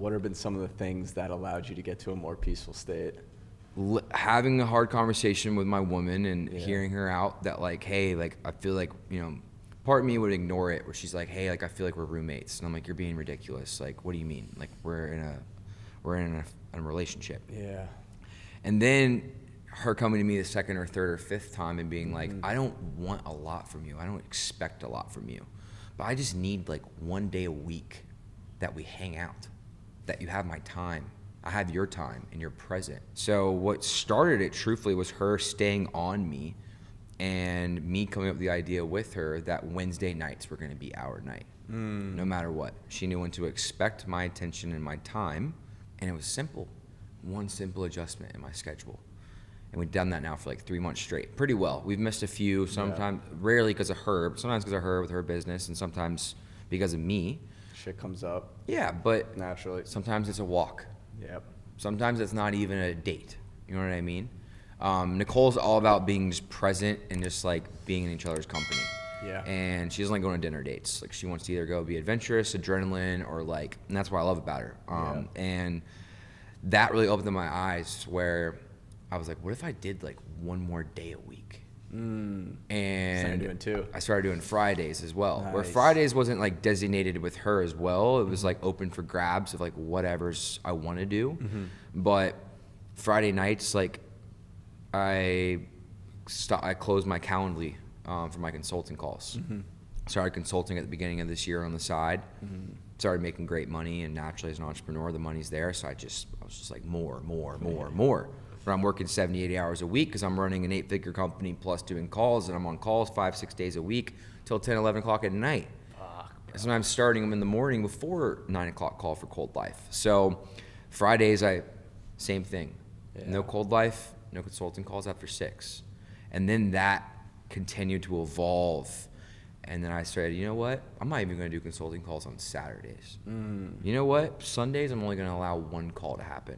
what have been some of the things that allowed you to get to a more peaceful state? Having a hard conversation with my woman and hearing her out that like, hey, like I feel like, part of me would ignore it where she's like, hey, like I feel like we're roommates. And I'm like, you're being ridiculous. Like, what do you mean? Like we're in a relationship. Yeah. And then her coming to me the second or third or fifth time and being like, I don't want a lot from you. I don't expect a lot from you. But I just need like one day a week that we hang out, that you have my time. I have your time and you're present. So what started it truthfully was her staying on me and me coming up with the idea with her that Wednesday nights were going to be our night, no matter what. She knew when to expect my attention and my time. And it was simple. One simple adjustment in my schedule. And we've done that now for like 3 months straight. Pretty well. We've missed a few, sometimes, rarely because of her, but sometimes because of her with her business and sometimes because of me. Shit comes up. Yeah, but naturally. Sometimes it's a walk. Yep. Sometimes it's not even a date. You know what I mean? Nicole's all about being just present and just like being in each other's company. Yeah. And she doesn't like going on dinner dates. Like she wants to either go be adventurous, adrenaline, or like, and that's what I love about her. And that really opened my eyes where I was like, what if I did like one more day a week? And I started doing Fridays as well. Nice. Where Fridays wasn't like designated with her as well. It was like open for grabs of like whatever's I want to do. But Friday nights, like I closed my Calendly for my consulting calls. Started consulting at the beginning of this year on the side. Started making great money, and naturally as an entrepreneur, the money's there. So I was just like more. But I'm working 70, 80 hours a week because I'm running an 8-figure company plus doing calls, and I'm on calls 5-6 days a week till 10, 11 o'clock at night. Sometimes starting them in the morning before 9 o'clock call for Cold Life. So Fridays, same thing. No Cold Life, no consulting calls after 6. And then that continued to evolve. And then I started, you know what? I'm not even going to do consulting calls on Saturdays. You know what? Sundays, I'm only going to allow one call to happen.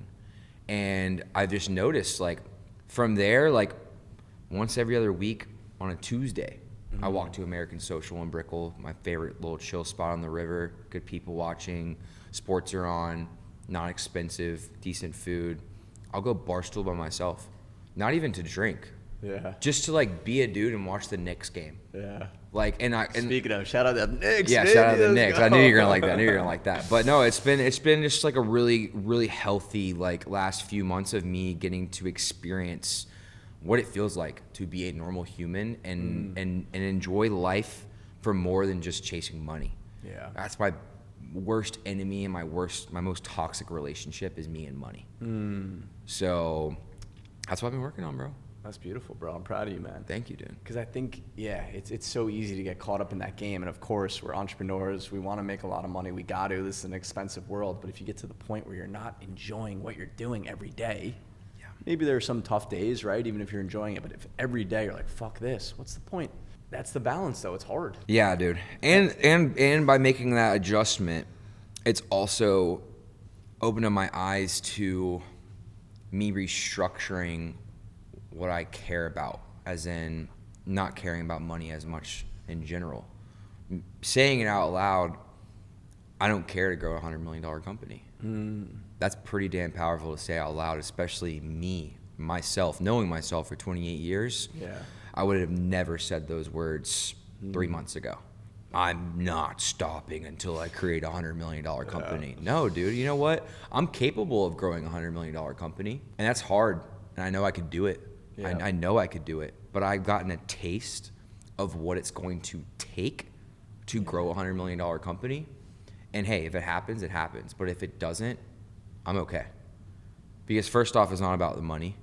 And I just noticed, like, from there, like, once every other week on a Tuesday, I walk to American Social in Brickell, my favorite little chill spot on the river, good people watching, sports are on, not expensive, decent food. I'll go barstool by myself, not even to drink. Yeah. Just to like be a dude and watch the Knicks game. Yeah. Like, and speaking of, shout out to the Knicks. Yeah, shout out to the Knicks. I knew you were gonna like that. But no, it's been just like a really, really healthy like last few months of me getting to experience what it feels like to be a normal human and enjoy life for more than just chasing money. Yeah. That's my worst enemy and my most toxic relationship is me and money. So that's what I've been working on, bro. That's beautiful, bro. I'm proud of you, man. Thank you, dude. Because I think, it's so easy to get caught up in that game. And of course, we're entrepreneurs. We want to make a lot of money. We got to. This is an expensive world. But if you get to the point where you're not enjoying what you're doing every day, maybe there are some tough days, right? Even if you're enjoying it. But if every day you're like, fuck this, what's the point? That's the balance, though. It's hard. Yeah, dude. And by making that adjustment, it's also opened up my eyes to me restructuring what I care about, as in not caring about money as much in general. Saying it out loud, I don't care to grow a $100 million company. That's pretty damn powerful to say out loud, especially myself, knowing myself for 28 years. Yeah. I would have never said those words 3 months ago. I'm not stopping until I create a $100 million company. No, dude, you know what? I'm capable of growing a $100 million company, and that's hard, and I know I could do it. Yeah. I know I could do it, but I've gotten a taste of what it's going to take to grow a $100 million company. And hey, if it happens, it happens. But if it doesn't, I'm okay. Because first off, it's not about the money.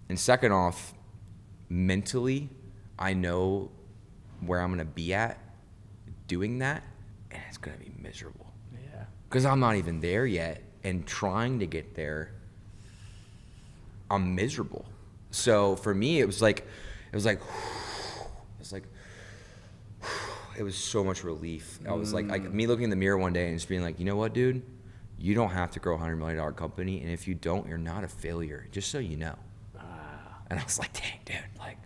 And second off, mentally, I know where I'm going to be at doing that, and it's going to be miserable. Yeah. Because I'm not even there yet, and trying to get there, I'm miserable. So for me, it was so much relief. I was like me looking in the mirror one day and just being like, you know what, dude? You don't have to grow a $100 million company, and if you don't, you're not a failure, just so you know. And I was like, dang, dude, like,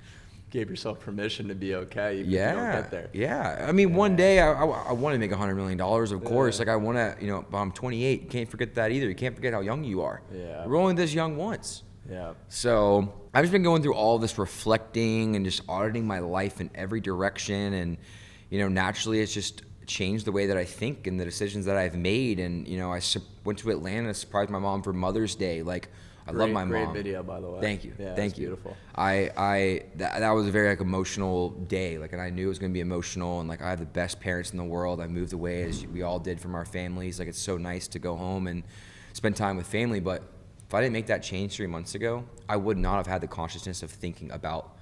gave yourself permission to be okay even if you don't get there. Yeah. I mean, one day I want to make $100 million, of course. Like I want to, but I'm 28. You can't forget that either. You can't forget how young you are. Yeah. We're only this young once. Yeah. So I've just been going through all this reflecting and just auditing my life in every direction. And, naturally it's just changed the way that I think and the decisions that I've made. And, I went to Atlanta, surprised my mom for Mother's Day. Like, I love my mom. Great video, by the way. Thank you. Yeah, Thank you. Beautiful. That was a very emotional day. Like, and I knew it was going to be emotional. And like, I have the best parents in the world. I moved away as we all did from our families. Like, it's so nice to go home and spend time with family. But if I didn't make that change 3 months ago, I would not have had the consciousness of thinking about,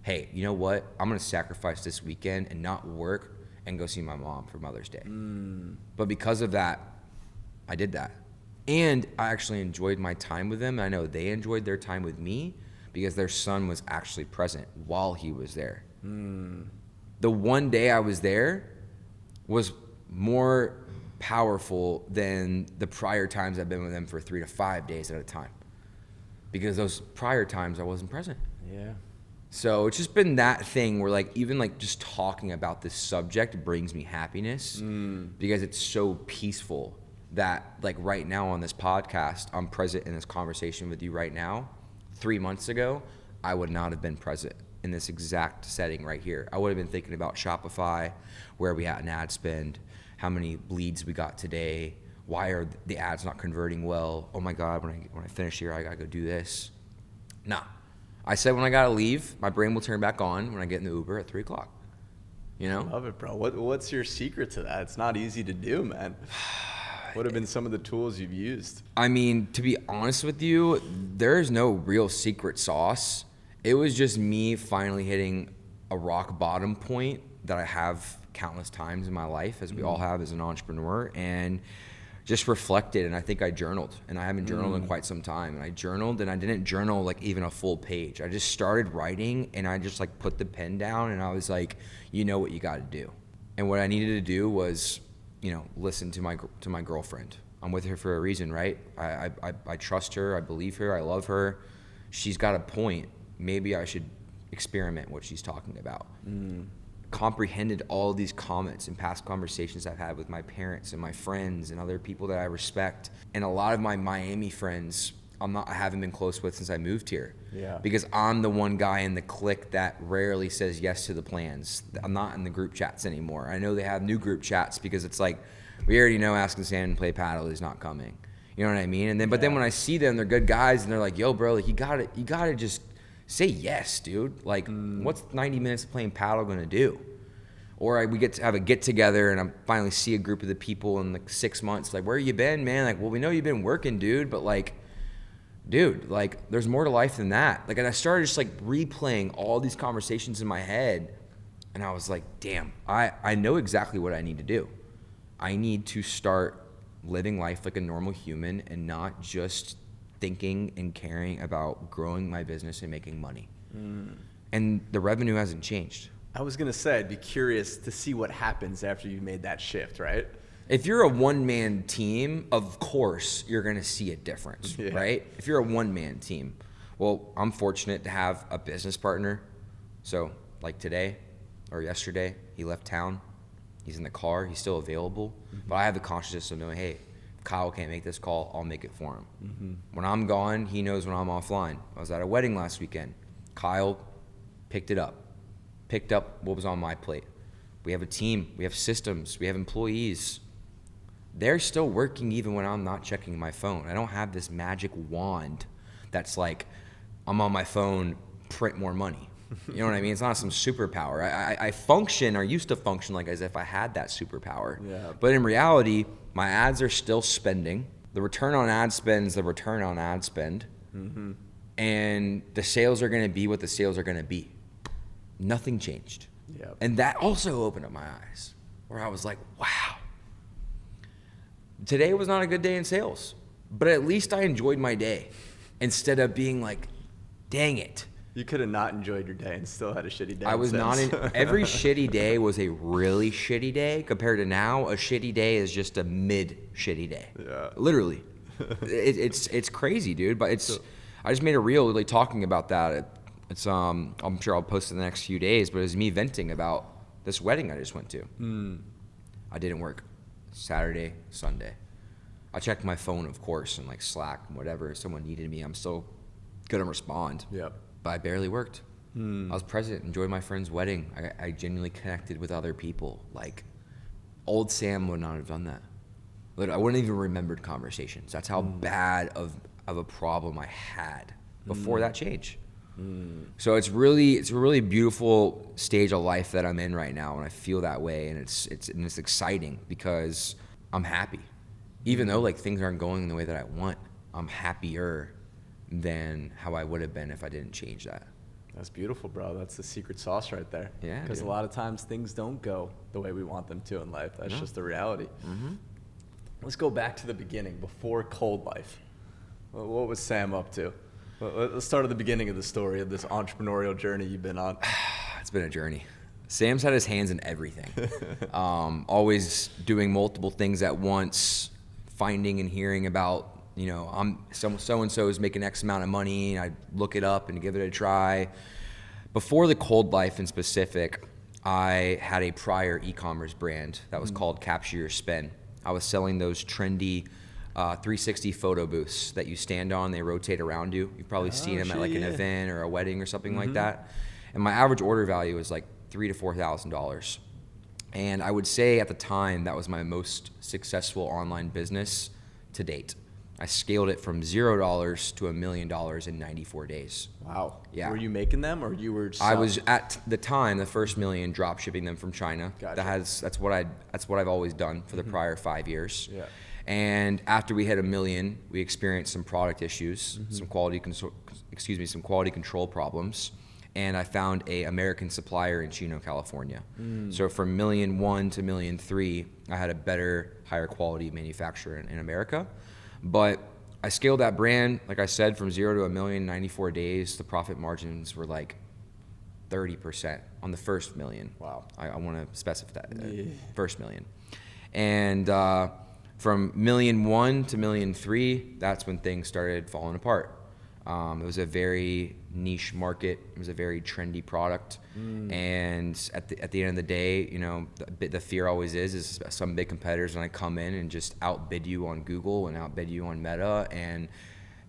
hey, you know what? I'm going to sacrifice this weekend and not work and go see my mom for Mother's Day. But because of that, I did that. And I actually enjoyed my time with them. I know they enjoyed their time with me because their son was actually present while he was there. The one day I was there was more powerful than the prior times I've been with them for 3 to 5 days at a time. Because those prior times I wasn't present. Yeah. So it's just been that thing where like even like just talking about this subject brings me happiness because it's so peaceful that like right now on this podcast, I'm present in this conversation with you right now. 3 months ago, I would not have been present in this exact setting right here. I would have been thinking about Shopify, where we at in ad spend, how many leads we got today, why are the ads not converting well? Oh my God, when I finish here, I gotta go do this. Nah, I said when I gotta leave, my brain will turn back on when I get in the Uber at 3 o'clock. Love it, bro. What's your secret to that? It's not easy to do, man. What have been some of the tools you've used? I mean, to be honest with you, there's no real secret sauce. It was just me finally hitting a rock bottom point that I have countless times in my life, as we all have as an entrepreneur, and just reflected. And I think I journaled, and I haven't journaled in quite some time. And I journaled, and I didn't journal like even a full page. I just started writing, and I just like put the pen down, and I was like, you know what you got to do. And what I needed to do was, listen to my girlfriend. I'm with her for a reason, right? I trust her. I believe her. I love her. She's got a point. Maybe I should experiment what she's talking about. Comprehended all of these comments and past conversations I've had with my parents and my friends and other people that I respect. And a lot of my Miami friends, I haven't been close with since I moved here. Yeah. Because I'm the one guy in the clique that rarely says yes to the plans. I'm not in the group chats anymore. I know they have new group chats because it's like, we already know Ask and Sand and Play Paddle is not coming. You know what I mean? And then, but then when I see them, they're good guys, and they're like, yo, bro, like you gotta just say yes, dude. Like, what's 90 minutes of playing paddle gonna do? Or we get to have a get together, and I finally see a group of the people in like 6 months. Like, where you been, man? Like, well, we know you've been working, dude, but like, dude, like, there's more to life than that. Like, and I started just like replaying all these conversations in my head, and I was like, damn, I know exactly what I need to do. I need to start living life like a normal human and not just thinking and caring about growing my business and making money. And the revenue hasn't changed. I was going to say, I'd be curious to see what happens after you've made that shift, right? If you're a one-man team, of course, you're going to see a difference, right? If you're a one-man team. Well, I'm fortunate to have a business partner. So like today or yesterday, he left town. He's in the car. He's still available. But I have the consciousness of knowing, hey, if Kyle can't make this call, I'll make it for him. When I'm gone, he knows when I'm offline. I was at a wedding last weekend. Kyle picked up what was on my plate. We have a team. We have systems. We have employees. They're still working even when I'm not checking my phone. I don't have this magic wand that's like, I'm on my phone, print more money. You know what I mean? It's not some superpower. I function, or used to function, like as if I had that superpower. Yeah. But in reality, my ads are still spending. The return on ad spend is the return on ad spend. And the sales are going to be what the sales are going to be. Nothing changed. Yep. And that also opened up my eyes, where I was like, wow. Today was not a good day in sales, but at least I enjoyed my day instead of being like, dang it. You could have not enjoyed your day and still had a shitty day. I was not in, every shitty day was a really shitty day compared to now. A shitty day is just a mid shitty day. Yeah. Literally. It's crazy, dude. But I just made a reel really talking about that. It's I'm sure I'll post it in the next few days, but it was me venting about this wedding I just went to. I didn't work Saturday, Sunday. I checked my phone, of course, and like Slack and whatever. If someone needed me, I'm still gonna respond. Yep. But I barely worked. I was present, enjoyed my friend's wedding. I genuinely connected with other people. Like, old Sam would not have done that. I wouldn't even remembered conversations. That's how bad of a problem I had before that change. So it's a really beautiful stage of life that I'm in right now, and I feel that way, and it's exciting because I'm happy. Even though like things aren't going the way that I want, I'm happier than how I would have been if I didn't change that. That's beautiful, bro. That's the secret sauce right there. Yeah, because a dude. lot of times things don't go the way we want them to in life. That's just the reality. Let's go back to the beginning, before Cold Life. What was Sam up to? Let's start at the beginning of the story of this entrepreneurial journey you've been on. It's been a journey. Sam's had his hands in everything. Always doing multiple things at once, finding and hearing about, you know, so-and-so is making X amount of money, and I look it up and give it a try. Before the Cold Life in specific, I had a prior e-commerce brand that was called Capture Your Spin. I was selling those trendy 360 photo booths that you stand on, they rotate around you. You've probably seen them at like an event or a wedding or something like that. And my average order value was like $3,000 to $4,000. And I would say at the time that was my most successful online business to date. I scaled it from $0 to $1 million in 94 days. Wow. Yeah. Were you making them, or you were? I was at the time the first million drop shipping them from China. Gotcha. That's what I've always done for the prior 5 years. Yeah. And after we hit $1 million, we experienced some product issues, some quality control problems, and I found a American supplier in Chino, California. So from $1.1 million to $1.3 million, I had a better, higher quality manufacturer in America. But I scaled that brand, like I said, from 0 to $1 million in 94 days. The profit margins were like 30% on the first $1 million. Wow. I want to specify that. Yeah. First $1 million. And from $1.1 million to $1.3 million, that's when things started falling apart. It was a very niche market. It was a very trendy product. And at the end of the day, you know, the fear always is some big competitors when I come in and just outbid you on Google and outbid you on Meta, and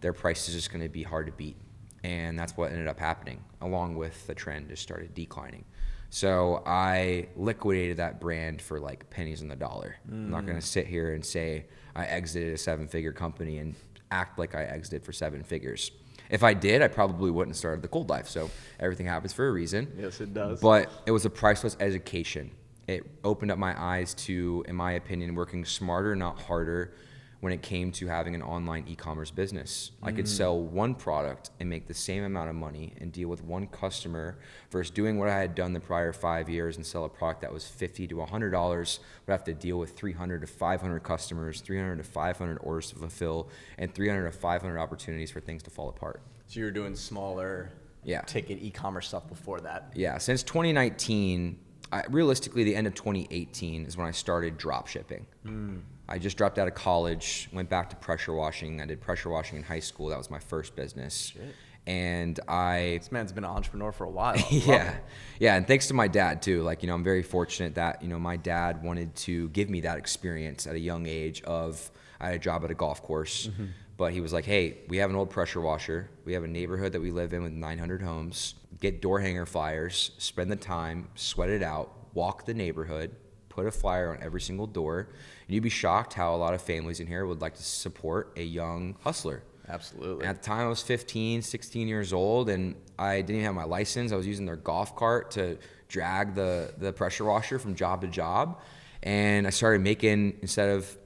their price is just going to be hard to beat. And that's what ended up happening, along with the trend just started declining. So I liquidated that brand for like pennies on the dollar. I'm not going to sit here and say I exited a 7-figure company and act like I exited for 7 figures. If I did, I probably wouldn't have started the Cold Life. So everything happens for a reason. Yes, it does. But it was a priceless education. It opened up my eyes to, in my opinion, working smarter, not harder, when it came to having an online e-commerce business. I could sell one product and make the same amount of money and deal with one customer versus doing what I had done the prior 5 years and sell a product that was $50 to $100, would have to deal with 300 to 500 customers, 300 to 500 orders to fulfill, and 300 to 500 opportunities for things to fall apart. So you were doing smaller ticket e-commerce stuff before that. Yeah, since 2019, realistically, the end of 2018 is when I started drop shipping. I just dropped out of college, went back to pressure washing. I did pressure washing in high school. That was my first business. Shit. And This man's been an entrepreneur for a while. Yeah, and thanks to my dad too. Like, you know, I'm very fortunate that, you know, my dad wanted to give me that experience at a young age of, I had a job at a golf course, but he was like, hey, we have an old pressure washer. We have a neighborhood that we live in with 900 homes. Get door hanger flyers, spend the time, sweat it out, walk the neighborhood, put a flyer on every single door, and you'd be shocked how a lot of families in here would like to support a young hustler. Absolutely. And at the time, I was 15, 16 years old, and I didn't even have my license. I was using their golf cart to drag the pressure washer from job to job. And I started making, instead of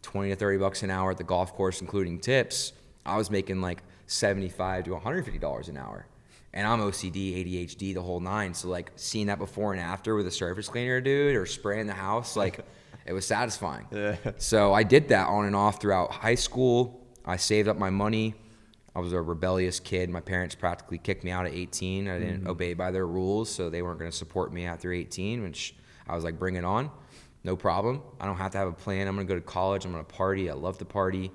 20 to 30 bucks an hour at the golf course, including tips, I was making like $75 to $150 an hour. And I'm OCD, ADHD, the whole nine. So like seeing that before and after with a surface cleaner, dude, or spraying the house, like it was satisfying. Yeah. So I did that on and off throughout high school. I saved up my money. I was a rebellious kid. My parents practically kicked me out at 18. I didn't obey by their rules, so they weren't going to support me after 18, which I was like, bring it on. No problem. I don't have to have a plan. I'm going to go to college. I'm going to party. I love to party.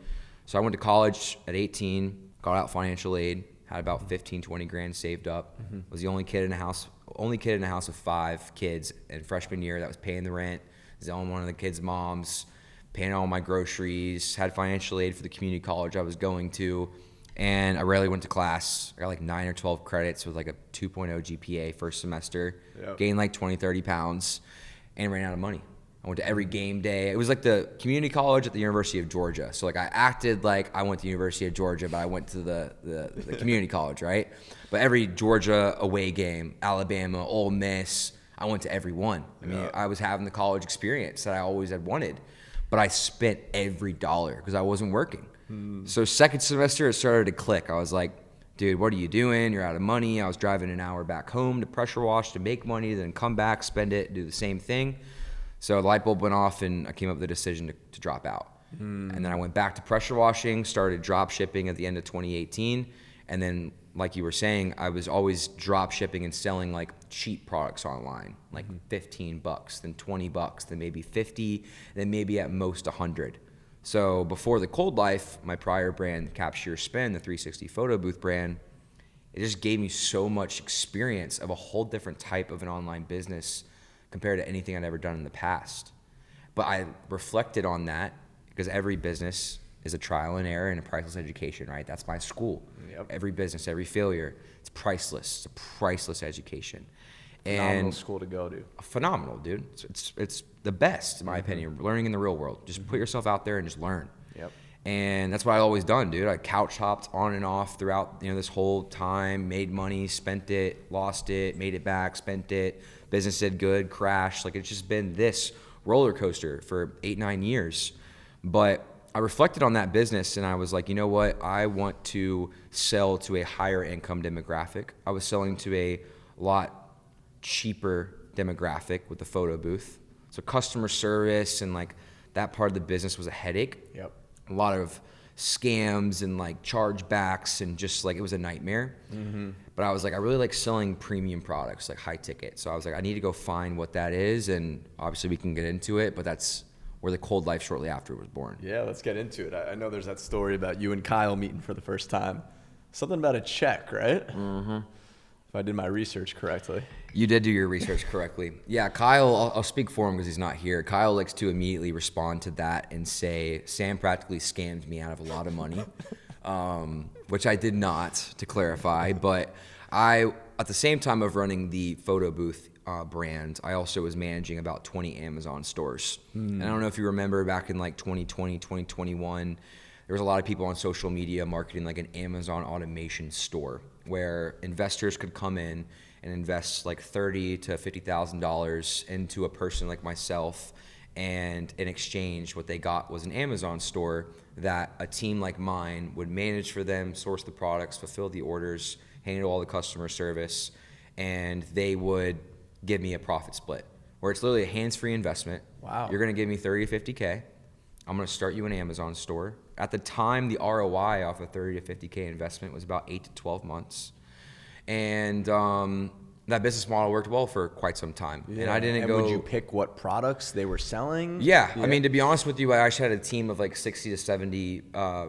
So I went to college at 18, got out financial aid, had about 15, 20 grand saved up. Was the only kid in a house with 5 kids. And freshman year, that was paying the rent. Was the only one of the kids' moms, paying all my groceries, had financial aid for the community college I was going to. And I rarely went to class. I got like 9 or 12 credits with like a 2.0 GPA first semester. Yep. Gained like 20, 30 pounds and ran out of money. I went to every game day. It was like the community college at the University of Georgia. So like I acted like I went to the University of Georgia, but I went to the community college, right? But every Georgia away game, Alabama, Ole Miss, I went to every one. I mean, I was having the college experience that I always had wanted, but I spent every dollar because I wasn't working. So second semester, it started to click. I was like, dude, what are you doing? You're out of money. I was driving an hour back home to pressure wash to make money, then come back, spend it, do the same thing. So the light bulb went off and I came up with the decision to drop out. And then I went back to pressure washing, started drop shipping at the end of 2018. And then, like you were saying, I was always drop shipping and selling like cheap products online, like $15, then $20, then maybe 50, then maybe at most 100. So before the Cold Life, my prior brand, Capture Your Spin, the 360 photo booth brand, it just gave me so much experience of a whole different type of an online business compared to anything I'd ever done in the past. But I reflected on that because every business is a trial and error and a priceless education, right? That's my school. Yep. Every business, every failure, it's priceless. It's a priceless education. Phenomenal school to go to. Phenomenal, dude. It's the best, in my opinion, learning in the real world. Just put yourself out there and just learn. Yep. And that's what I always done, dude. I couch hopped on and off throughout this whole time, made money, spent it, lost it, made it back, spent it. Business did good, crashed. Like, it's just been this roller coaster for 8-9 years. But I reflected on that business and I was like, you know what? I want to sell to a higher income demographic. I was selling to a lot cheaper demographic with the photo booth. So customer service and like that part of the business was a headache. Yep. A lot of scams and like chargebacks and just like it was a nightmare. But I was like, I really like selling premium products, like high ticket. So I was like, I need to go find what that is, and obviously we can get into it, but that's where the Cold Life shortly after was born. Yeah, let's get into it. I know there's that story about you and Kyle meeting for the first time. Something about a check, right? If I did my research correctly. You did do your research correctly. Yeah, Kyle, I'll speak for him because he's not here. Kyle likes to immediately respond to that and say, Sam practically scammed me out of a lot of money, which I did not, to clarify. But I, at the same time of running the photo booth brand, I also was managing about 20 Amazon stores. And I don't know if you remember back in like 2020, 2021, there was a lot of people on social media marketing like an Amazon automation store where investors could come in and invest like $30,000 to $50,000 into a person like myself, and in exchange what they got was an Amazon store that a team like mine would manage for them, source the products, fulfill the orders, handle all the customer service, and they would give me a profit split where it's literally a hands-free investment. Wow. You're gonna give me 30 to 50K. I'm gonna start you an Amazon store. At the time, the ROI off a 30 to 50K investment was about 8 to 12 months. And that business model worked well for quite some time. Yeah. And I didn't Would you pick what products they were selling? Yeah. I mean, to be honest with you, I actually had a team of like 60 to 70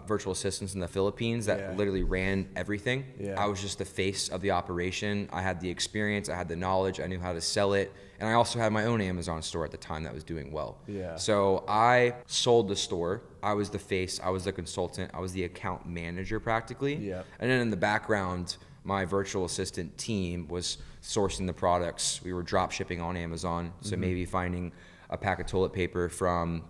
virtual assistants in the Philippines that literally ran everything. I was just the face of the operation. I had the experience, I had the knowledge, I knew how to sell it. And I also had my own Amazon store at the time that was doing well. So I sold the store. I was the face, I was the consultant, I was the account manager practically. And then in the background, my virtual assistant team was sourcing the products. We were drop shipping on Amazon. So maybe finding a pack of toilet paper from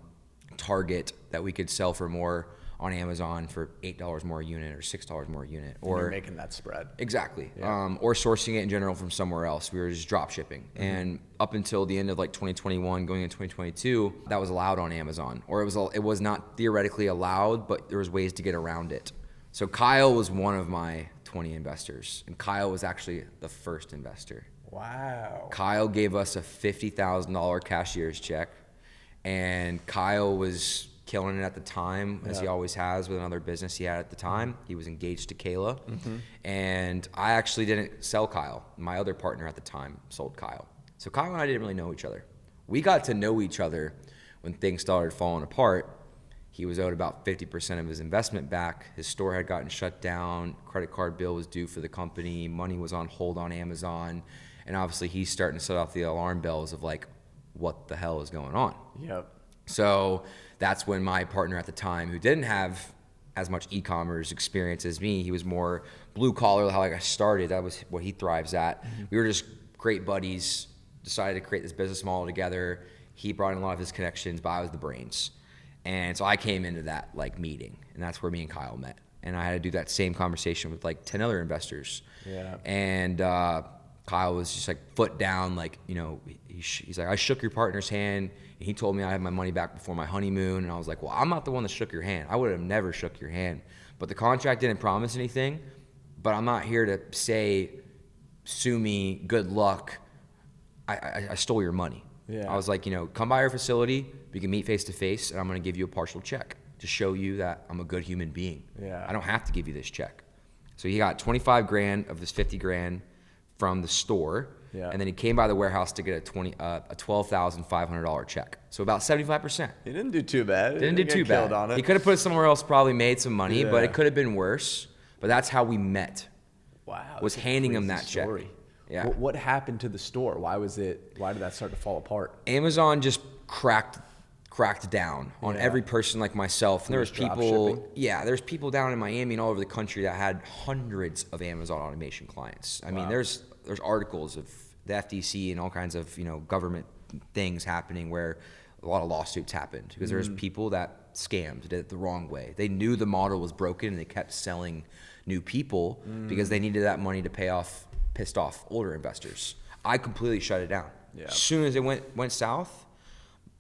Target that we could sell for more on Amazon for $8 more a unit or $6 more a unit. Or you're making that spread. Exactly. Or sourcing it in general from somewhere else. We were just drop shipping. And up until the end of like 2021, going into 2022, that was allowed on Amazon. Or it was not theoretically allowed, but there was ways to get around it. So Kyle was one of my 20 investors, and Kyle was actually the first investor. Wow. Kyle gave us a $50,000 cashier's check, and Kyle was killing it at the time, as he always has with another business he had at the time. He was engaged to Kayla, and I actually didn't sell Kyle. My other partner at the time sold Kyle. So Kyle and I didn't really know each other. We got to know each other when things started falling apart, He was owed about 50% of his investment back. His store had gotten shut down. Credit card bill was due for the company. Money was on hold on Amazon. And obviously he's starting to set off the alarm bells of like, what the hell is going on? Yep. So that's when my partner at the time, who didn't have as much e-commerce experience as me, he was more blue collar, how I got started. That was what he thrives at. We were just great buddies, decided to create this business model together. He brought in a lot of his connections, but I was the brains. And so I came into that like meeting, and that's where me and Kyle met. And I had to do that same conversation with like 10 other investors. Yeah. And Kyle was just like foot down, like, you know, he's like, I shook your partner's hand, and he told me I had my money back before my honeymoon. And I was like, well, I'm not the one that shook your hand. I would have never shook your hand. But the contract didn't promise anything. But I'm not here to say, sue me, good luck. I stole your money. Yeah. I was like, you know, come by our facility, we can meet face to face, and I'm going to give you a partial check to show you that I'm a good human being. Yeah. I don't have to give you this check. So he got 25 grand of this 50 grand from the store. Yeah. And then he came by the warehouse to get a $12,500 check. So about 75%. He didn't do too bad. Didn't do too bad. On it. He could have put it somewhere else, probably made some money, but Yeah. it could have been worse. But that's how we met. Wow. Was that's a handing him crazy that check. story. Yeah. What happened to the store? Why did that start to fall apart? Amazon just cracked down on Yeah. every person like myself. And there was Just drop people, shipping? there's people down in Miami and all over the country that had hundreds of Amazon automation clients. I mean, there's articles of the FTC and all kinds of, you know, government things happening where a lot of lawsuits happened because there's people that scammed, did it the wrong way. They knew the model was broken and they kept selling new people because they needed that money to pay off pissed off older investors. I completely shut it down. Yeah. As soon as it went south,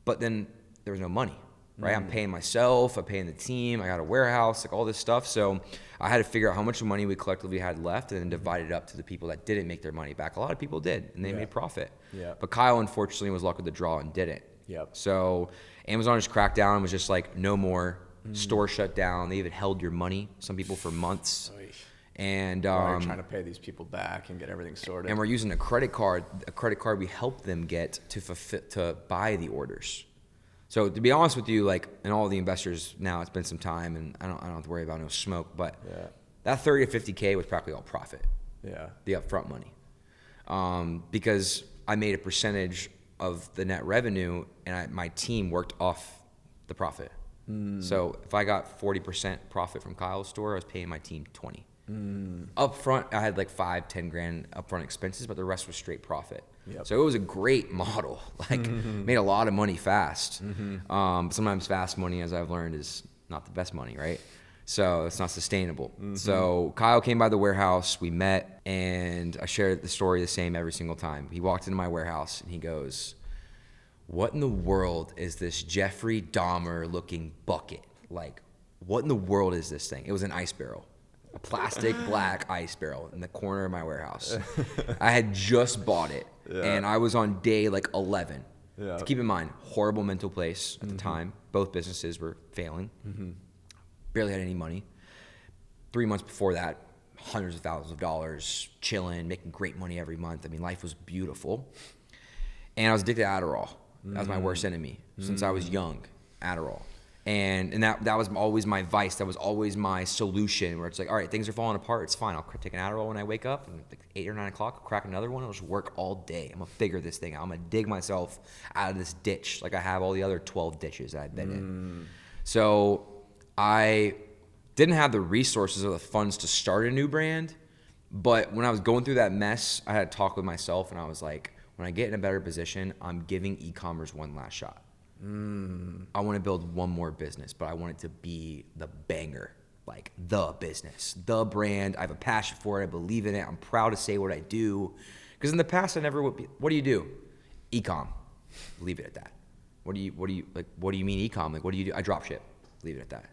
but then there was no money, right? I'm paying myself, I'm paying the team, I got a warehouse, like all this stuff. So I had to figure out how much money we collectively had left and then divide it up to the people that didn't make their money back. A lot of people did, and they made profit. Yeah. But Kyle, unfortunately, was luck of the draw and didn't. Yep. So Amazon just cracked down and was just like, no more. Store shut down. They even held your money, some people for months. Oy. And While you're trying to pay these people back and get everything sorted. and we're using a credit card we help them get to buy the orders. So to be honest with you, like, and all the investors now, it's been some time, and I don't have to worry about no smoke, but Yeah. that 30 to 50K was practically all profit, Yeah. the upfront money, because I made a percentage of the net revenue, and my team worked off the profit. So if I got 40% profit from Kyle's store, I was paying my team 20. Up front, I had like 5-10 grand upfront expenses, but the rest was straight profit. Yep. So it was a great model. Like, made a lot of money fast. Sometimes fast money, as I've learned, is not the best money, right? So it's not sustainable. So Kyle came by the warehouse, we met, and I shared the story the same every single time. He walked into my warehouse and he goes, what in the world is this Jeffrey Dahmer looking bucket? Like, what in the world is this thing? It was an ice barrel. A plastic black ice barrel in the corner of my warehouse. I had just bought it, and I was on day like 11. Yeah. To keep in mind, horrible mental place at the time. Both businesses were failing. Barely had any money. 3 months before that, hundreds of thousands of dollars, chilling, making great money every month. I mean, life was beautiful. And I was addicted to Adderall. That was my worst enemy since I was young, Adderall. And that was always my vice. That was always my solution, where it's like, all right, things are falling apart. It's fine. I'll take an Adderall when I wake up, and like 8 or 9 o'clock, I'll crack another one. It'll just work all day. I'm going to figure this thing out. I'm going to dig myself out of this ditch like I have all the other 12 ditches that I've been in. So I didn't have the resources or the funds to start a new brand. But when I was going through that mess, I had a talk with myself, and I was like, when I get in a better position, I'm giving e-commerce one last shot. I want to build one more business, but I want it to be the banger, like the business, the brand. I have a passion for it. I believe in it. I'm proud to say what I do. Because in the past, I never would be. What do you do? E-com. Leave it at that. What do you mean e-com? Like, what do you do? I drop ship. Leave it at that.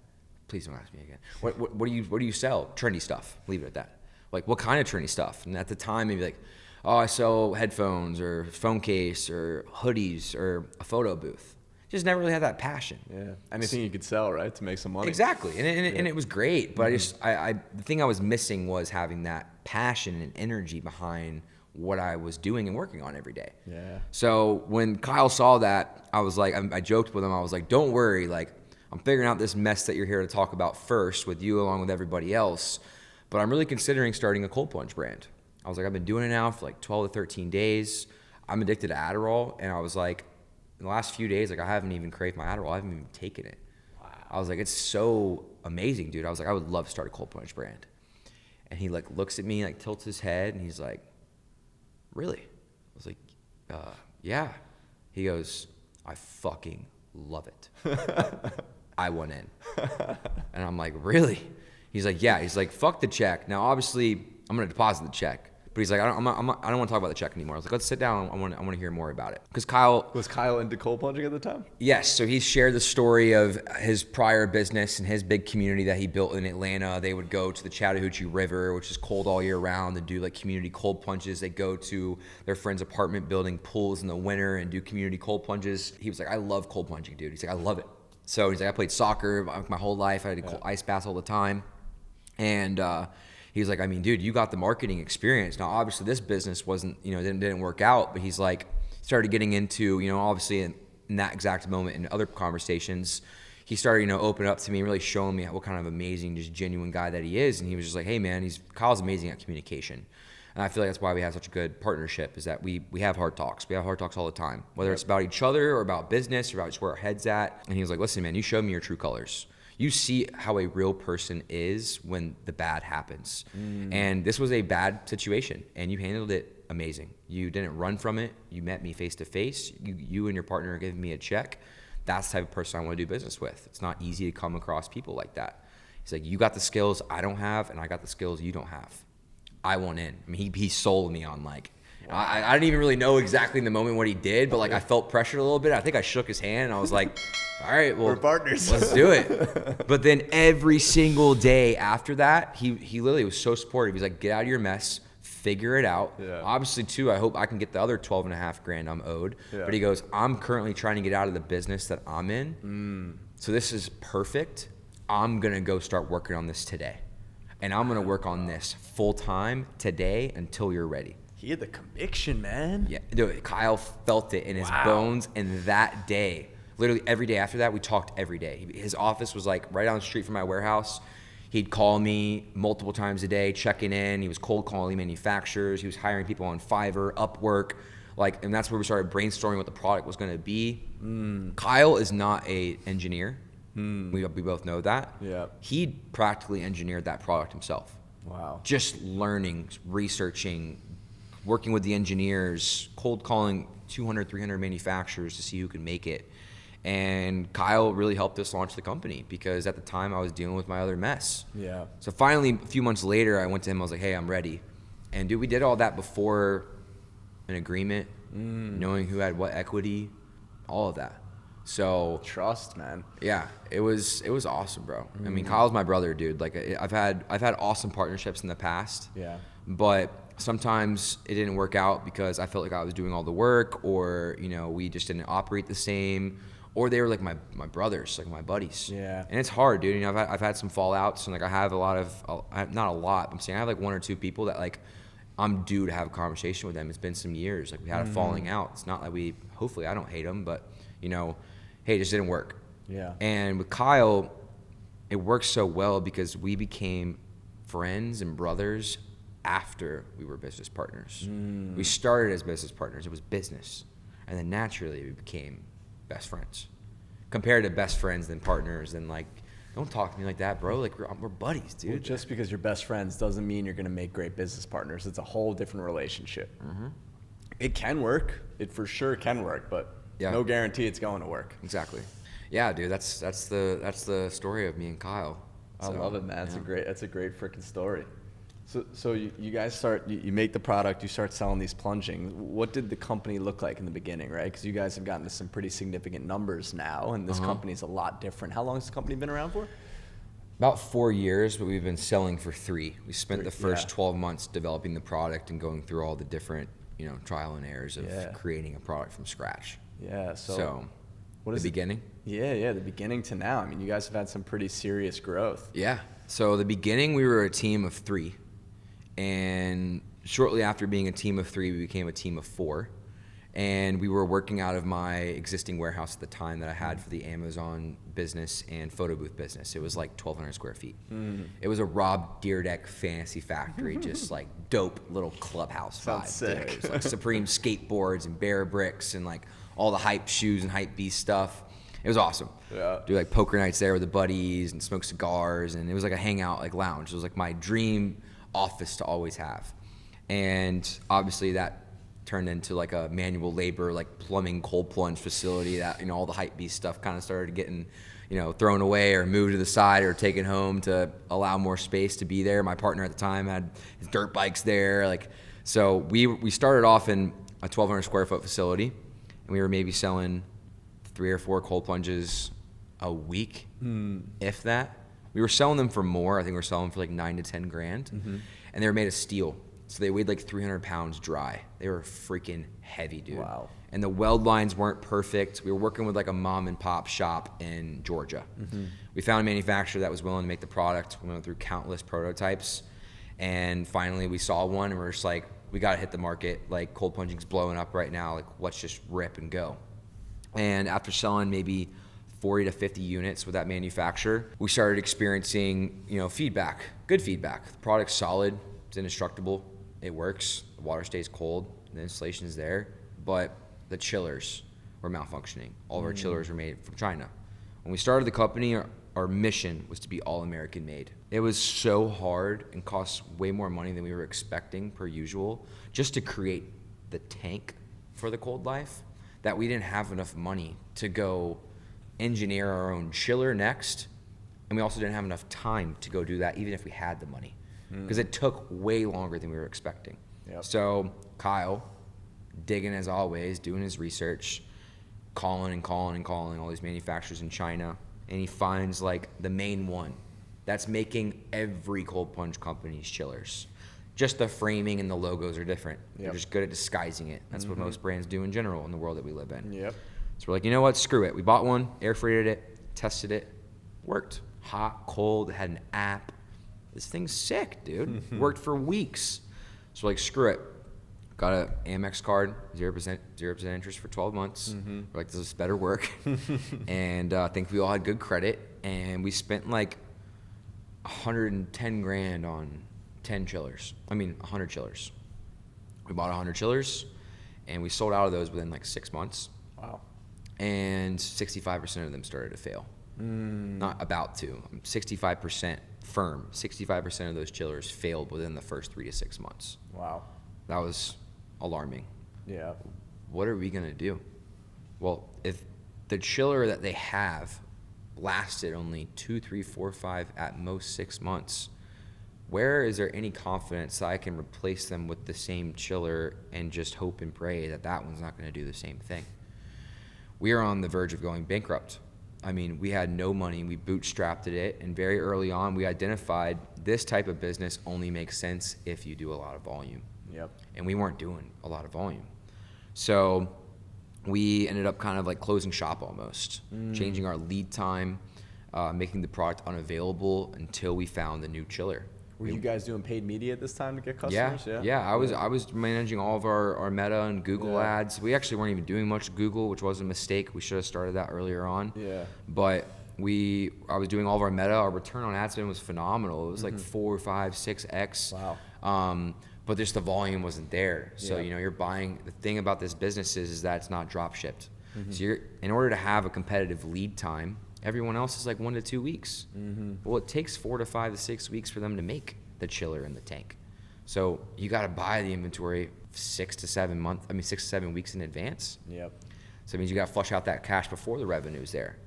Please don't ask me again. What do you sell? Trendy stuff. Leave it at that. Like, what kind of trendy stuff? And at the time, maybe like, oh, I sell headphones or phone case or hoodies or a photo booth. Just never really had that passion. Yeah. Anything you could sell, right, to make some money. Exactly, and it was great. But the thing I was missing was having that passion and energy behind what I was doing and working on every day. Yeah. So when Kyle saw that, I was like, I joked with him. I was like, don't worry, like I'm figuring out this mess that you're here to talk about first with you along with everybody else, but I'm really considering starting a cold plunge brand. I was like, I've been doing it now for like 12 to 13 days. I'm addicted to Adderall. And I was like, in the last few days, like I haven't even craved my Adderall. I haven't even taken it. Wow. I was like, it's so amazing, dude. I was like, I would love to start a cold plunge brand. And he like looks at me, like tilts his head, and he's like, really? I was like, yeah. He goes, I fucking love it. I want in. And I'm like, really? He's like, yeah. He's like, fuck the check. Now, obviously, I'm going to deposit the check. But he's like, I don't want to talk about the check anymore. I was like, let's sit down. I want to hear more about it. Because Kyle... Was Kyle into cold plunging at the time? Yes. So he shared the story of his prior business and his big community that he built in Atlanta. They would go to the Chattahoochee River, which is cold all year round, and do like community cold plunges. They go to their friend's apartment building pools in the winter and do community cold plunges. He was like, I love cold plunging, dude. He's like, I love it. So he's like, I played soccer my whole life. I had ice baths all the time. And he's like, I mean, dude, you got the marketing experience. Now, obviously, this business wasn't, didn't work out. But he's like, started getting into, obviously in that exact moment in other conversations, he started, opening up to me, really showing me what kind of amazing, just genuine guy that he is. And he was just like, hey, man, Kyle's amazing at communication. And I feel like that's why we have such a good partnership, is that we have hard talks. We have hard talks all the time, whether it's about each other or about business or about just where our head's at. And he was like, listen, man, you showed me your true colors. You see how a real person is when the bad happens. And this was a bad situation, and you handled it amazing. You didn't run from it. You met me face to face. You and your partner are giving me a check. That's the type of person I want to do business with. It's not easy to come across people like that. He's like, you got the skills I don't have, and I got the skills you don't have. I want in. I mean, he sold me on like, I didn't even really know exactly in the moment what he did, but like I felt pressured a little bit. I think I shook his hand, and I was like, all right, well, we're partners. Let's do it. But then every single day after that, he literally was so supportive. He's like, get out of your mess, figure it out. Yeah. Obviously, too, I hope I can get the other 12 and a half grand I'm owed. Yeah. But he goes, I'm currently trying to get out of the business that I'm in. So this is perfect. I'm going to go start working on this today. And I'm going to work on this full time today until you're ready. He had the conviction, man. Yeah, dude, Kyle felt it in his bones. And that day, literally every day after that, we talked every day. His office was like right down the street from my warehouse. He'd call me multiple times a day, checking in. He was cold calling manufacturers. He was hiring people on Fiverr, Upwork. And that's where we started brainstorming what the product was going to be. Kyle is not an engineer. We both know that. Yeah. He practically engineered that product himself. Wow. Just learning, researching, working with the engineers, cold calling 200, 300 manufacturers to see who could make it. And Kyle really helped us launch the company because at the time I was dealing with my other mess. Yeah. So finally, a few months later, I went to him. I was like, hey, I'm ready. And dude, we did all that before an agreement, knowing who had what equity, all of that. So trust, man. Yeah, it was awesome, bro. I mean, Kyle's my brother, dude. Like I've had awesome partnerships in the past. Yeah. But sometimes it didn't work out because I felt like I was doing all the work, or we just didn't operate the same, or they were like my brothers, like my buddies. Yeah. And it's hard, dude. I've had some fallouts, and like I have a lot of not a lot. I'm saying I have like one or two people that like I'm due to have a conversation with them. It's been some years. Like we had a falling out. It's not like hopefully I don't hate them, but hey, it just didn't work. Yeah. And with Kyle, it worked so well because we became friends and brothers after we were business partners. We started as business partners. It was business. And then naturally we became best friends. Compared to best friends than partners, and like, don't talk to me like that, bro. Like we're buddies, dude. Well, just because you're best friends doesn't mean you're going to make great business partners. It's a whole different relationship. It can work. It for sure can work, but no guarantee it's going to work. Exactly. Yeah, dude. That's the story of me and Kyle. I love it, man. That's a great freaking story. So you guys you make the product, you start selling these plunging. What did the company look like in the beginning, right? Because you guys have gotten to some pretty significant numbers now, and this company's a lot different. How long has the company been around for? About 4 years, but we've been selling for 3. We spent the first 12 months developing the product and going through all the different, trial and errors of creating a product from scratch. Yeah. So what is the beginning? Yeah, the beginning to now. I mean, you guys have had some pretty serious growth. Yeah. So the beginning, we were a team of 3. And shortly after being a team of 3, we became a team of 4. And we were working out of my existing warehouse at the time that I had for the Amazon business and photo booth business. It was like 1,200 square feet. It was a Rob Dyrdek fantasy factory, just like dope little clubhouse vibe. Sounds sick. It was like Supreme skateboards and Bear bricks and like all the hype shoes and hype beast stuff. It was awesome. Yeah. Do like poker nights there with the buddies and smoke cigars, and it was like a hangout, like lounge. It was like my dream office to always have. And obviously that turned into like a manual labor, like plumbing cold plunge facility that, all the hype beast stuff kind of started getting, thrown away or moved to the side or taken home to allow more space to be there. My partner at the time had his dirt bikes there. So we started off in a 1,200 square foot facility, and we were maybe selling 3 or 4 cold plunges a week, if that. We were selling them for more. I think we were selling for like $9 to $10 grand, and they were made of steel. So they weighed like 300 pounds dry. They were freaking heavy, dude. Wow. And the weld lines weren't perfect. We were working with like a mom and pop shop in Georgia. We found a manufacturer that was willing to make the product. We went through countless prototypes, and finally we saw one, and we're just like, we got to hit the market. Like, cold plunging's blowing up right now. Like, let's just rip and go. And after selling maybe 40 to 50 units with that manufacturer, we started experiencing, feedback, good feedback. The product's solid, it's indestructible, it works, the water stays cold, the installation's there, but the chillers were malfunctioning. All of our chillers were made from China. When we started the company, our mission was to be all American made. It was so hard and cost way more money than we were expecting per usual just to create the tank for the Cold Life that we didn't have enough money to go engineer our own chiller next, and we also didn't have enough time to go do that even if we had the money, because it took way longer than we were expecting. Yep. So Kyle, digging as always, doing his research, calling all these manufacturers in China, and he finds like the main one that's making every cold plunge company's chillers. Just the framing and the logos are different. Yep. They're just good at disguising it. That's what most brands do in general in the world that we live in. Yep. So we're like, you know what? Screw it. We bought one, air freighted it, tested it, worked. Hot, cold, it had an app. This thing's sick, dude. Worked for weeks. So we're like, screw it. Got a Amex card, 0% interest for 12 months. We're like, this better work. And I think we all had good credit, and we spent like 110 grand on 100 chillers. We bought 100 chillers, and we sold out of those within like 6 months. Wow. And 65% of them started to fail. Not about to. 65% firm. 65% of those chillers failed within the first 3 to 6 months. Wow. That was alarming. Yeah. What are we gonna do? Well, if the chiller that they have lasted only 2, 3, 4, 5, at most 6 months, where is there any confidence that I can replace them with the same chiller and just hope and pray that that one's not gonna do the same thing? We are on the verge of going bankrupt. I mean, we had no money, we bootstrapped it, and very early on we identified this type of business only makes sense if you do a lot of volume. Yep. And we weren't doing a lot of volume. So we ended up kind of like closing shop almost, changing our lead time, making the product unavailable until we found the new chiller. Were you guys doing paid media at this time to get customers? Yeah. I was managing all of our Meta and Google ads. We actually weren't even doing much Google, which was a mistake. We should have started that earlier on. Yeah. But I was doing all of our Meta. Our return on ad spend was phenomenal. It was like 4, 5, 6x. Wow. But just the volume wasn't there. So Yeah. you're buying. The thing about this business is that it's not drop shipped. So in order to have a competitive lead time, everyone else is like 1 to 2 weeks. Well, it takes 4 to 5 to 6 weeks for them to make the chiller in the tank. So you got to buy the inventory 6 to 7 weeks in advance. Yep. So it means you got to flush out that cash before the revenue's there.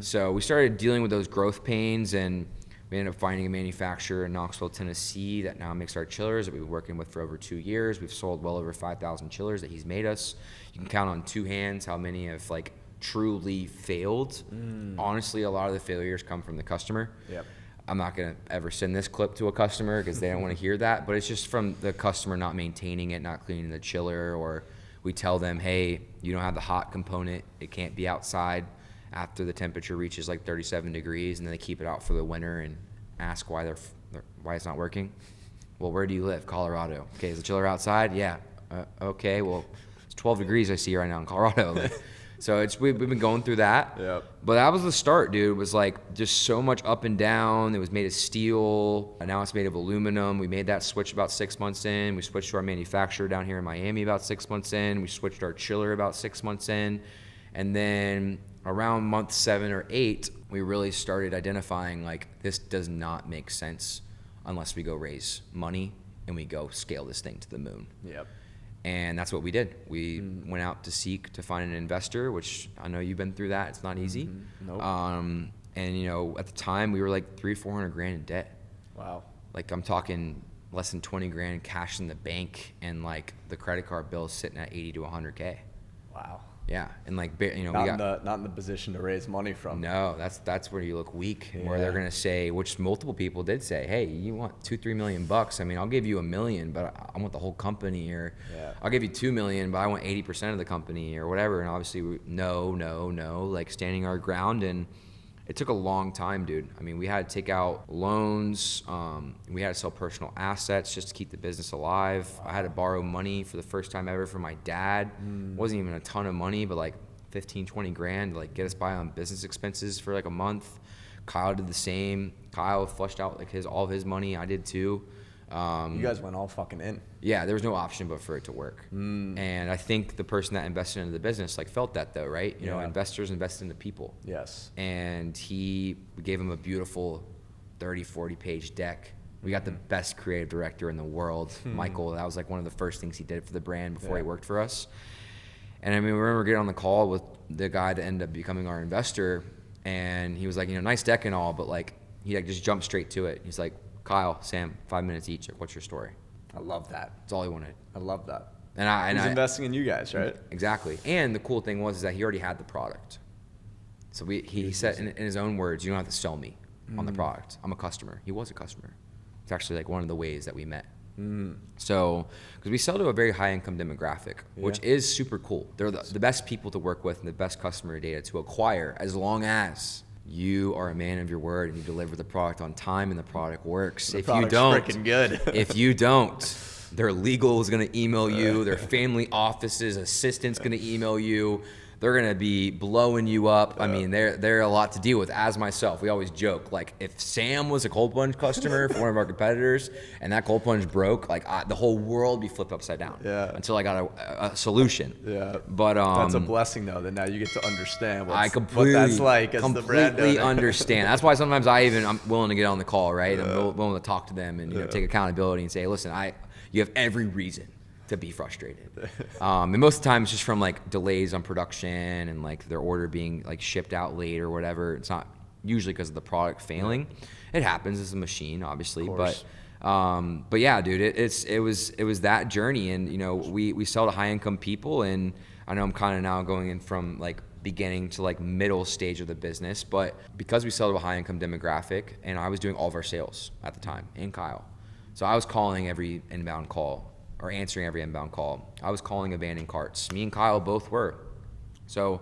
So we started dealing with those growth pains, and we ended up finding a manufacturer in Knoxville, Tennessee that now makes our chillers that we've been working with for over 2 years. We've sold well over 5,000 chillers that he's made us. You can count on 2 hands how many have like truly failed. Honestly, a lot of the failures come from the customer. Yep. I'm not going to ever send this clip to a customer because they don't want to hear that, but it's just from the customer not maintaining it, not cleaning the chiller, or we tell them, hey, you don't have the hot component, it can't be outside after the temperature reaches like 37 degrees, and then they keep it out for the winter and ask why why it's not working. Well, where do you live? Colorado. Okay, is the chiller outside? Yeah. Okay, well, it's 12 degrees I see right now in Colorado. Like, so we've been going through that. Yep. But that was the start, dude. It was like just so much up and down. It was made of steel. And now it's made of aluminum. We made that switch about 6 months in. We switched to our manufacturer down here in Miami about 6 months in. We switched our chiller about 6 months in. And then around month 7 or 8, we really started identifying like this does not make sense unless we go raise money and we go scale this thing to the moon. Yep. And that's what we did. We went out to seek to find an investor, which I know you've been through that. It's not easy. Nope. And you know, at the time we were like $300,000-$400,000 in debt. Wow. Like I'm talking less than $20,000 cash in the bank, and like the credit card bill sitting at $80,000 to $100,000. Wow. Yeah, and like you know, Not in the position to raise money from. No, that's where you look weak, where they're gonna say, which multiple people did say, hey, you want $2-3 million bucks? I mean, I'll give you $1 million, but I want the whole company, or I'll give you $2 million, but I want 80% of the company, or whatever. And obviously, no, like standing our ground. And it took a long time, dude. I mean, we had to take out loans. We had to sell personal assets just to keep the business alive. I had to borrow money for the first time ever from my dad. Wasn't even a ton of money, but like 15, 20 grand to like get us by on business expenses for like a month. Kyle did the same. Kyle flushed out like all of his money. I did too. You guys went all fucking in. Yeah, there was no option but for it to work. And I think the person that invested into the business like felt that though, right? You know, investors invest into people. Yes. And we gave him a beautiful 30, 40 page deck. We got the best creative director in the world, Michael. That was like one of the first things he did for the brand before he worked for us. And I mean, we remember getting on the call with the guy that ended up becoming our investor, and he was like, you know, nice deck and all, but like he like just jumped straight to it. He's like, Kyle, Sam, 5 minutes each. Like, what's your story? I love that. That's all he wanted. I love that. And He's investing in you guys, right? Exactly. And the cool thing was is that he already had the product. So he said in his own words, you don't have to sell me on the product. I'm a customer. He was a customer. It's actually like one of the ways that we met. So, because we sell to a very high income demographic, which is super cool. They're the best people to work with and the best customer data to acquire, as long as you are a man of your word and you deliver the product on time and the product works. If you don't, freaking good. If you don't, their legal is going to email you, their family office's assistant's going to email you. They're going to be blowing you up. I mean, they're a lot to deal with. As myself, we always joke, like, if Sam was a cold plunge customer for one of our competitors and that cold plunge broke, like, the whole world would be flipped upside down until I got a solution. Yeah. But that's a blessing, though, that now you get to understand what that's like as the brand owner. Completely understand. That's why sometimes I'm willing to get on the call, right? I'm willing to talk to them and take accountability and say, listen, you have every reason to be frustrated. And most of the time it's just from like delays on production and like their order being like shipped out late or whatever. It's not usually because of the product failing. It happens. It's a machine, obviously, but yeah, dude, it was that journey. And you know, we sell to high income people, and I know I'm kind of now going in from like beginning to like middle stage of the business, but because we sell to a high income demographic, and I was doing all of our sales at the time, and Kyle, so I was calling every inbound call, or answering every inbound call. I was calling abandoned carts. Me and Kyle both were. So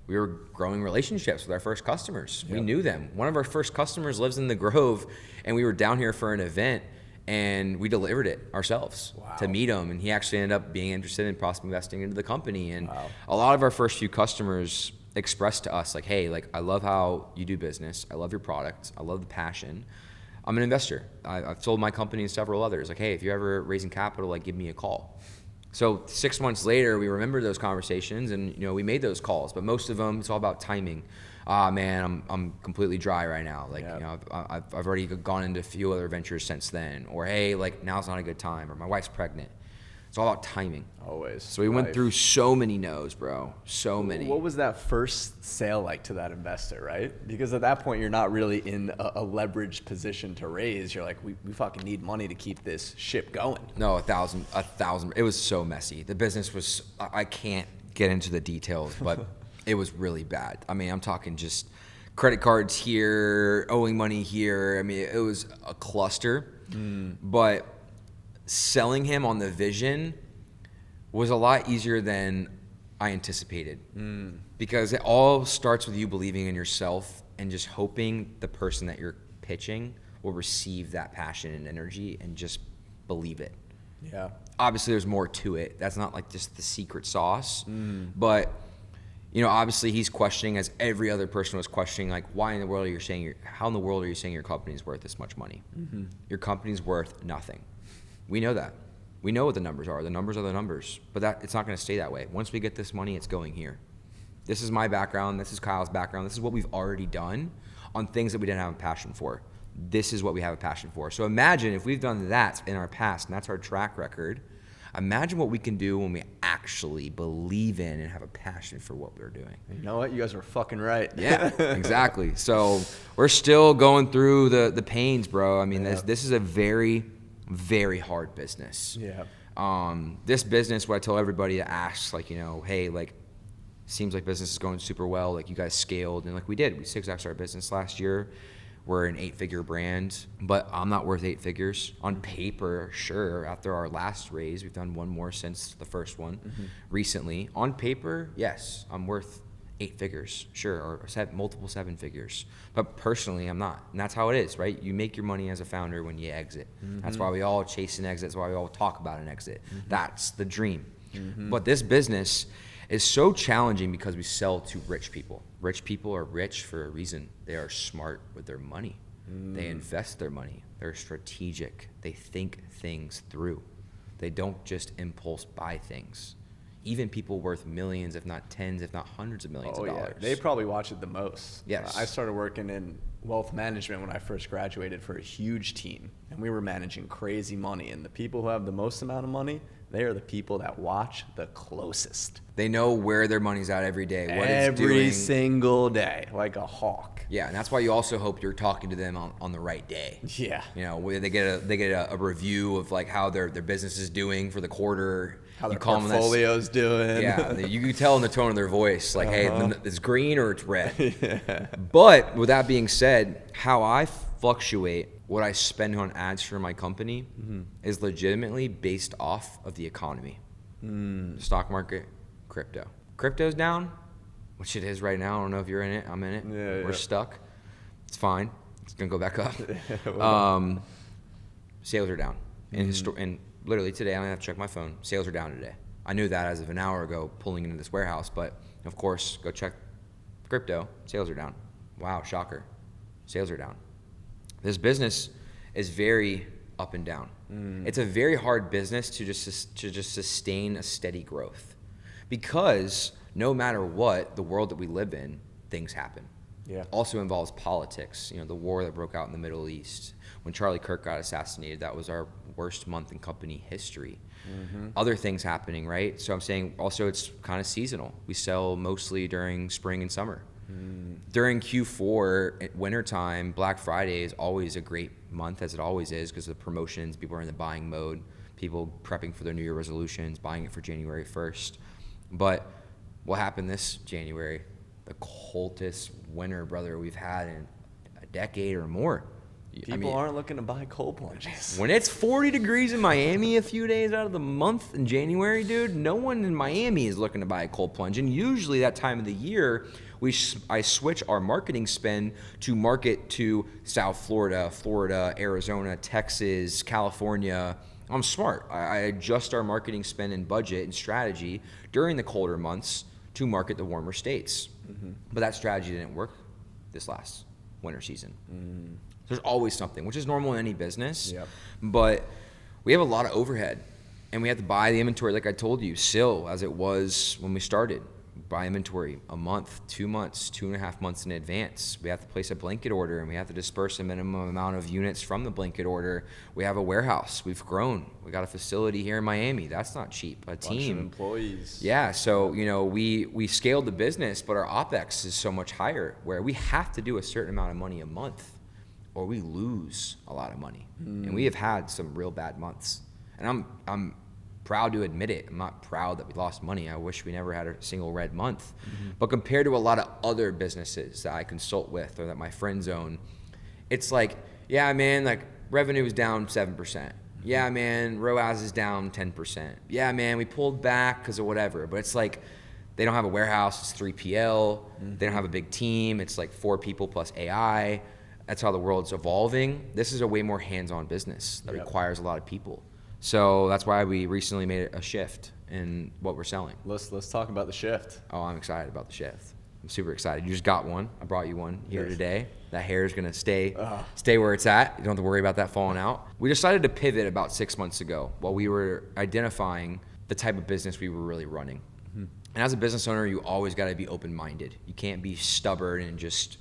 we were growing relationships with our first customers. We knew them. One of our first customers lives in the Grove, and we were down here for an event, and we delivered it ourselves to meet him. And he actually ended up being interested in possibly investing into the company. And a lot of our first few customers expressed to us like, hey, like, I love how you do business. I love your product. I love the passion. I'm an investor. I've sold my company and several others. Like, hey, if you're ever raising capital, like, give me a call. So 6 months later, we remembered those conversations, and you know, we made those calls. But most of them, it's all about timing. Man, I'm completely dry right now. Like, you know, I've already gone into a few other ventures since then. Or hey, like, now's not a good time. Or my wife's pregnant. It's all about timing. Always. So we went through so many no's, bro. So many. What was that first sale like to that investor, right? Because at that point, you're not really in a leveraged position to raise. You're like, we fucking need money to keep this ship going. No, 1,000. It was so messy. The business was, I can't get into the details, but it was really bad. I mean, I'm talking just credit cards here, owing money here. I mean, it was a cluster. But selling him on the vision was a lot easier than I anticipated, because it all starts with you believing in yourself and just hoping the person that you're pitching will receive that passion and energy and just believe it. Yeah. obviously there's more to it. That's not like just the secret sauce. But, you know, obviously he's questioning, as every other person was questioning, like, how in the world are you saying your company's worth this much money? Your company's worth nothing. We know that. We know what the numbers are. The numbers are the numbers. But it's not going to stay that way. Once we get this money, it's going here. This is my background. This is Kyle's background. This is what we've already done on things that we didn't have a passion for. This is what we have a passion for. So imagine if we've done that in our past, and that's our track record. Imagine what we can do when we actually believe in and have a passion for what we're doing. You know what? You guys were fucking right. Yeah, exactly. So we're still going through the pains, bro. I mean, this is a very, very hard business. Yeah. This business, what I tell everybody that asks, like, you know, hey, like, seems like business is going super well. Like, you guys scaled, and like we did. We 6X'd our business last year. We're an 8-figure brand, but I'm not worth 8 figures. On paper, sure. After our last raise, we've done one more since the first one recently. On paper, yes, I'm worth 8 figures, sure, or multiple 7 figures. But personally, I'm not. And that's how it is, right? You make your money as a founder when you exit. That's why we all chase an exit. That's why we all talk about an exit. That's the dream. But this business is so challenging because we sell to rich people. Rich people are rich for a reason. They are smart with their money. They invest their money. They're strategic. They think things through. They don't just impulse buy things. Even people worth millions, if not tens, if not hundreds of millions of dollars. They probably watch it the most. Yes. I started working in wealth management when I first graduated for a huge team, and we were managing crazy money. And the people who have the most amount of money, they are the people that watch the closest. They know where their money's at every day, what it's doing. Every single day, like a hawk. Yeah, and that's why you also hope you're talking to them on the right day. Yeah. You know, where they get a review of like how their business is doing for the quarter. How their portfolio's doing. Yeah, you can tell in the tone of their voice, like, hey, it's green or it's red. But with that being said, how I fluctuate what I spend on ads for my company is legitimately based off of the economy. Stock market, crypto. Crypto's down, which it is right now. I don't know if you're in it. I'm in it. Yeah, We're stuck. It's fine. It's going to go back up. Sales are down. And literally today, I don't have to check my phone. Sales are down today. I knew that as of an hour ago pulling into this warehouse, but of course, go check crypto. Sales are down. Wow, shocker. Sales are down. This business is very up and down. It's a very hard business to just sustain a steady growth, because no matter what, the world that we live in, things happen. Yeah. Also involves politics. You know, the war that broke out in the Middle East. When Charlie Kirk got assassinated, that was our worst month in company history. Other things happening, right? So I'm saying also it's kind of seasonal. We sell mostly during spring and summer. During Q4, wintertime, Black Friday is always a great month, as it always is, because of the promotions. People are in the buying mode. People prepping for their New Year resolutions, buying it for January 1st. But what happened this January? The coldest winter, brother, we've had in a decade or more. People aren't looking to buy cold plunges. When it's 40 degrees in Miami a few days out of the month in January, dude, no one in Miami is looking to buy a cold plunge. And usually that time of the year, I switch our marketing spend to market to South Florida, Arizona, Texas, California. I'm smart. I adjust our marketing spend and budget and strategy during the colder months to market the warmer states. But that strategy didn't work this last winter season. There's always something, which is normal in any business. But we have a lot of overhead, and we have to buy the inventory, like I told you, still as it was when we started. Buy inventory a month, 2 months, 2.5 months in advance. We have to place a blanket order, and we have to disperse a minimum amount of units from the blanket order. We have a warehouse. We've grown. We got a facility here in Miami. That's not cheap. A team. Bunch of employees. Yeah, so you know, we scaled the business, but our OpEx is so much higher, where we have to do a certain amount of money a month, or we lose a lot of money. And we have had some real bad months. And I'm proud to admit it. I'm not proud that we lost money. I wish we never had a single red month. But compared to a lot of other businesses that I consult with or that my friends own, it's like, yeah, man, like revenue is down 7%. Yeah, man, ROAS is down 10%. Yeah, man, we pulled back because of whatever. But it's like, they don't have a warehouse. It's 3PL. They don't have a big team. It's like 4 people plus AI. That's how the world's evolving. This is a way more hands-on business that requires a lot of people. So that's why we recently made a shift in what we're selling. Let's talk about the shift. Oh, I'm excited about the shift. I'm super excited. You just got one. I brought you one here today. That hair is gonna stay where it's at. You don't have to worry about that falling out. We decided to pivot about 6 months ago while we were identifying the type of business we were really running. And as a business owner, you always gotta be open-minded. You can't be stubborn and just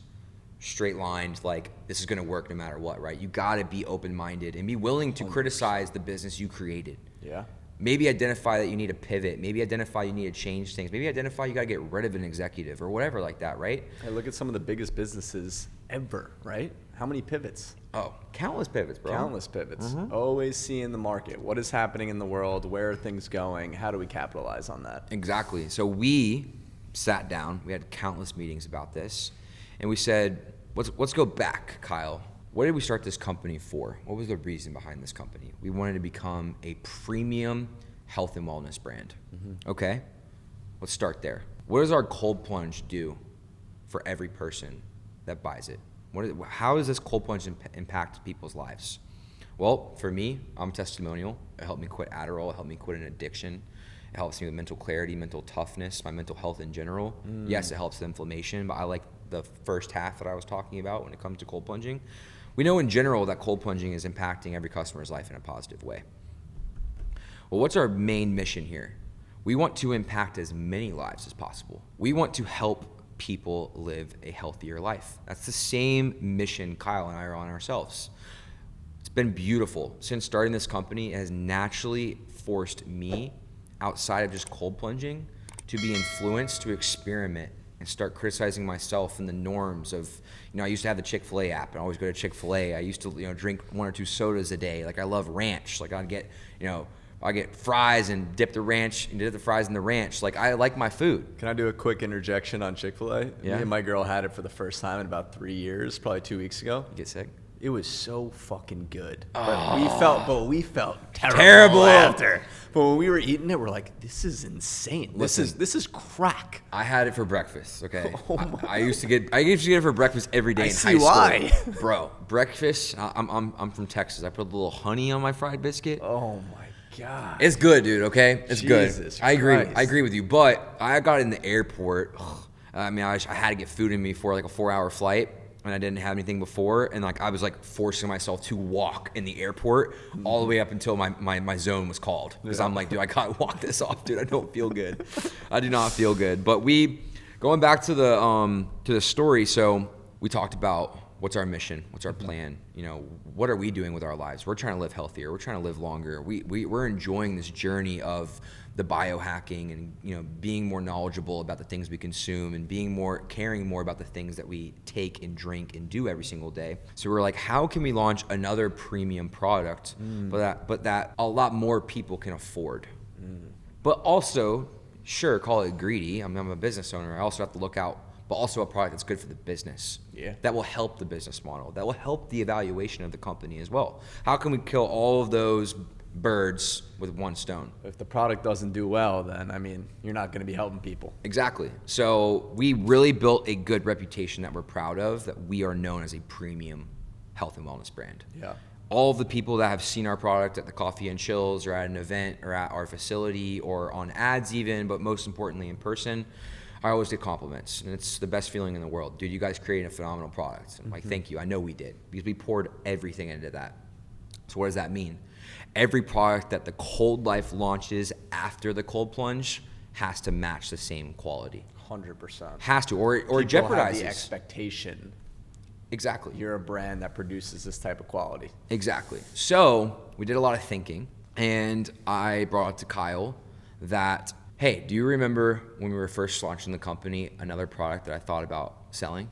straight lined, like this is gonna work no matter what, right? You gotta be open-minded and be willing to 100%. criticize the business you created. Yeah. Maybe identify that you need to pivot. Maybe identify you need to change things. Maybe identify you gotta get rid of an executive or whatever like that, right? Hey, look at some of the biggest businesses ever, right? How many pivots? Oh, countless pivots, bro. Countless pivots. Always seeing the market. What is happening in the world? Where are things going? How do we capitalize on that? Exactly. So we sat down, we had countless meetings about this, and we said, let's go back, Kyle. What did we start this company for? What was the reason behind this company? We wanted to become a premium health and wellness brand. Okay, let's start there. What does our cold plunge do for every person that buys it? How does this cold plunge impact people's lives? Well, for me, I'm a testimonial. It helped me quit Adderall. It helped me quit an addiction. It helps me with mental clarity, mental toughness, my mental health in general. Yes, it helps with inflammation, but I like the first half that I was talking about when it comes to cold plunging. We know in general that cold plunging is impacting every customer's life in a positive way. Well, what's our main mission here? We want to impact as many lives as possible. We want to help people live a healthier life. That's the same mission Kyle and I are on ourselves. It's been beautiful. Since starting this company, it has naturally forced me, outside of just cold plunging, to be influenced to experiment and start criticizing myself and the norms of, I used to have the Chick-fil-A app and I always go to Chick-fil-A. I used to, drink 1 or 2 sodas a day. Like I love ranch. Like I'd get, I get fries and dip the fries in the ranch. Like I like my food. Can I do a quick interjection on Chick-fil-A? Yeah. Me and my girl had it for the first time in about 3 years, probably 2 weeks ago. You get sick? It was so fucking good. But we felt terrible, Terrible after. But when we were eating it, we're like, this is insane. This is crack. I had it for breakfast, okay? Oh my. I used to get it for breakfast every day I in see high school. why. Bro, breakfast, I'm from Texas. I put a little honey on my fried biscuit. Oh my God. It's good, dude, okay? It's Jesus good. I agree. Christ. I agree with you. But I got in the airport. I had to get food in me for like a 4-hour flight. And I didn't have anything before, and I was forcing myself to walk in the airport all the way up until my zone was called. Because I'm like, dude, I gotta walk this off, dude. I don't feel good. I do not feel good. But going back to the story, so we talked about what's our mission, what's our plan, what are we doing with our lives? We're trying to live healthier, we're trying to live longer. We're enjoying this journey of the biohacking and being more knowledgeable about the things we consume and caring more about the things that we take and drink and do every single day. So we're like, how can we launch another premium product but that a lot more people can afford? But also, sure, call it greedy. I'm a business owner. I also have to look out, but also a product that's good for the business. Yeah. That will help the business model. That will help the evaluation of the company as well. How can we kill all of those birds with one stone? If the product doesn't do well, then you're not going to be helping people. Exactly. So we really built a good reputation that we're proud of, that we are known as a premium health and wellness brand. Yeah. All of the people that have seen our product at the Coffee and Chills or at an event or at our facility or on ads even, but most importantly in person, I always get compliments, and it's the best feeling in the world. Dude, you guys created a phenomenal product. I'm like, thank you. I know we did, because we poured everything into that. So what does that mean? Every product that the Cold Life launches after the cold plunge has to match the same quality. 100%. Has to, or People jeopardizes. have the expectation. Exactly. You're a brand that produces this type of quality. Exactly. So we did a lot of thinking, and I brought up to Kyle that, hey, do you remember when we were first launching the company, another product that I thought about selling?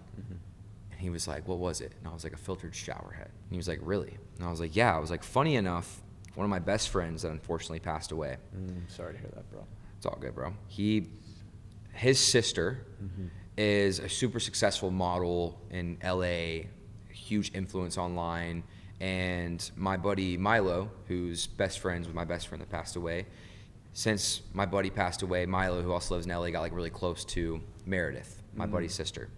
And he was like, what was it? And I was like, a filtered shower head. And he was like, really? And I was like, yeah. I was like, funny enough, one of my best friends that unfortunately passed away. Sorry to hear that, bro. It's all good, bro. His sister is a super successful model in LA, huge influence online. And my buddy Milo, who's best friends with my best friend that passed away, since my buddy passed away, Milo, who also lives in LA, got really close to Meredith, my buddy's sister.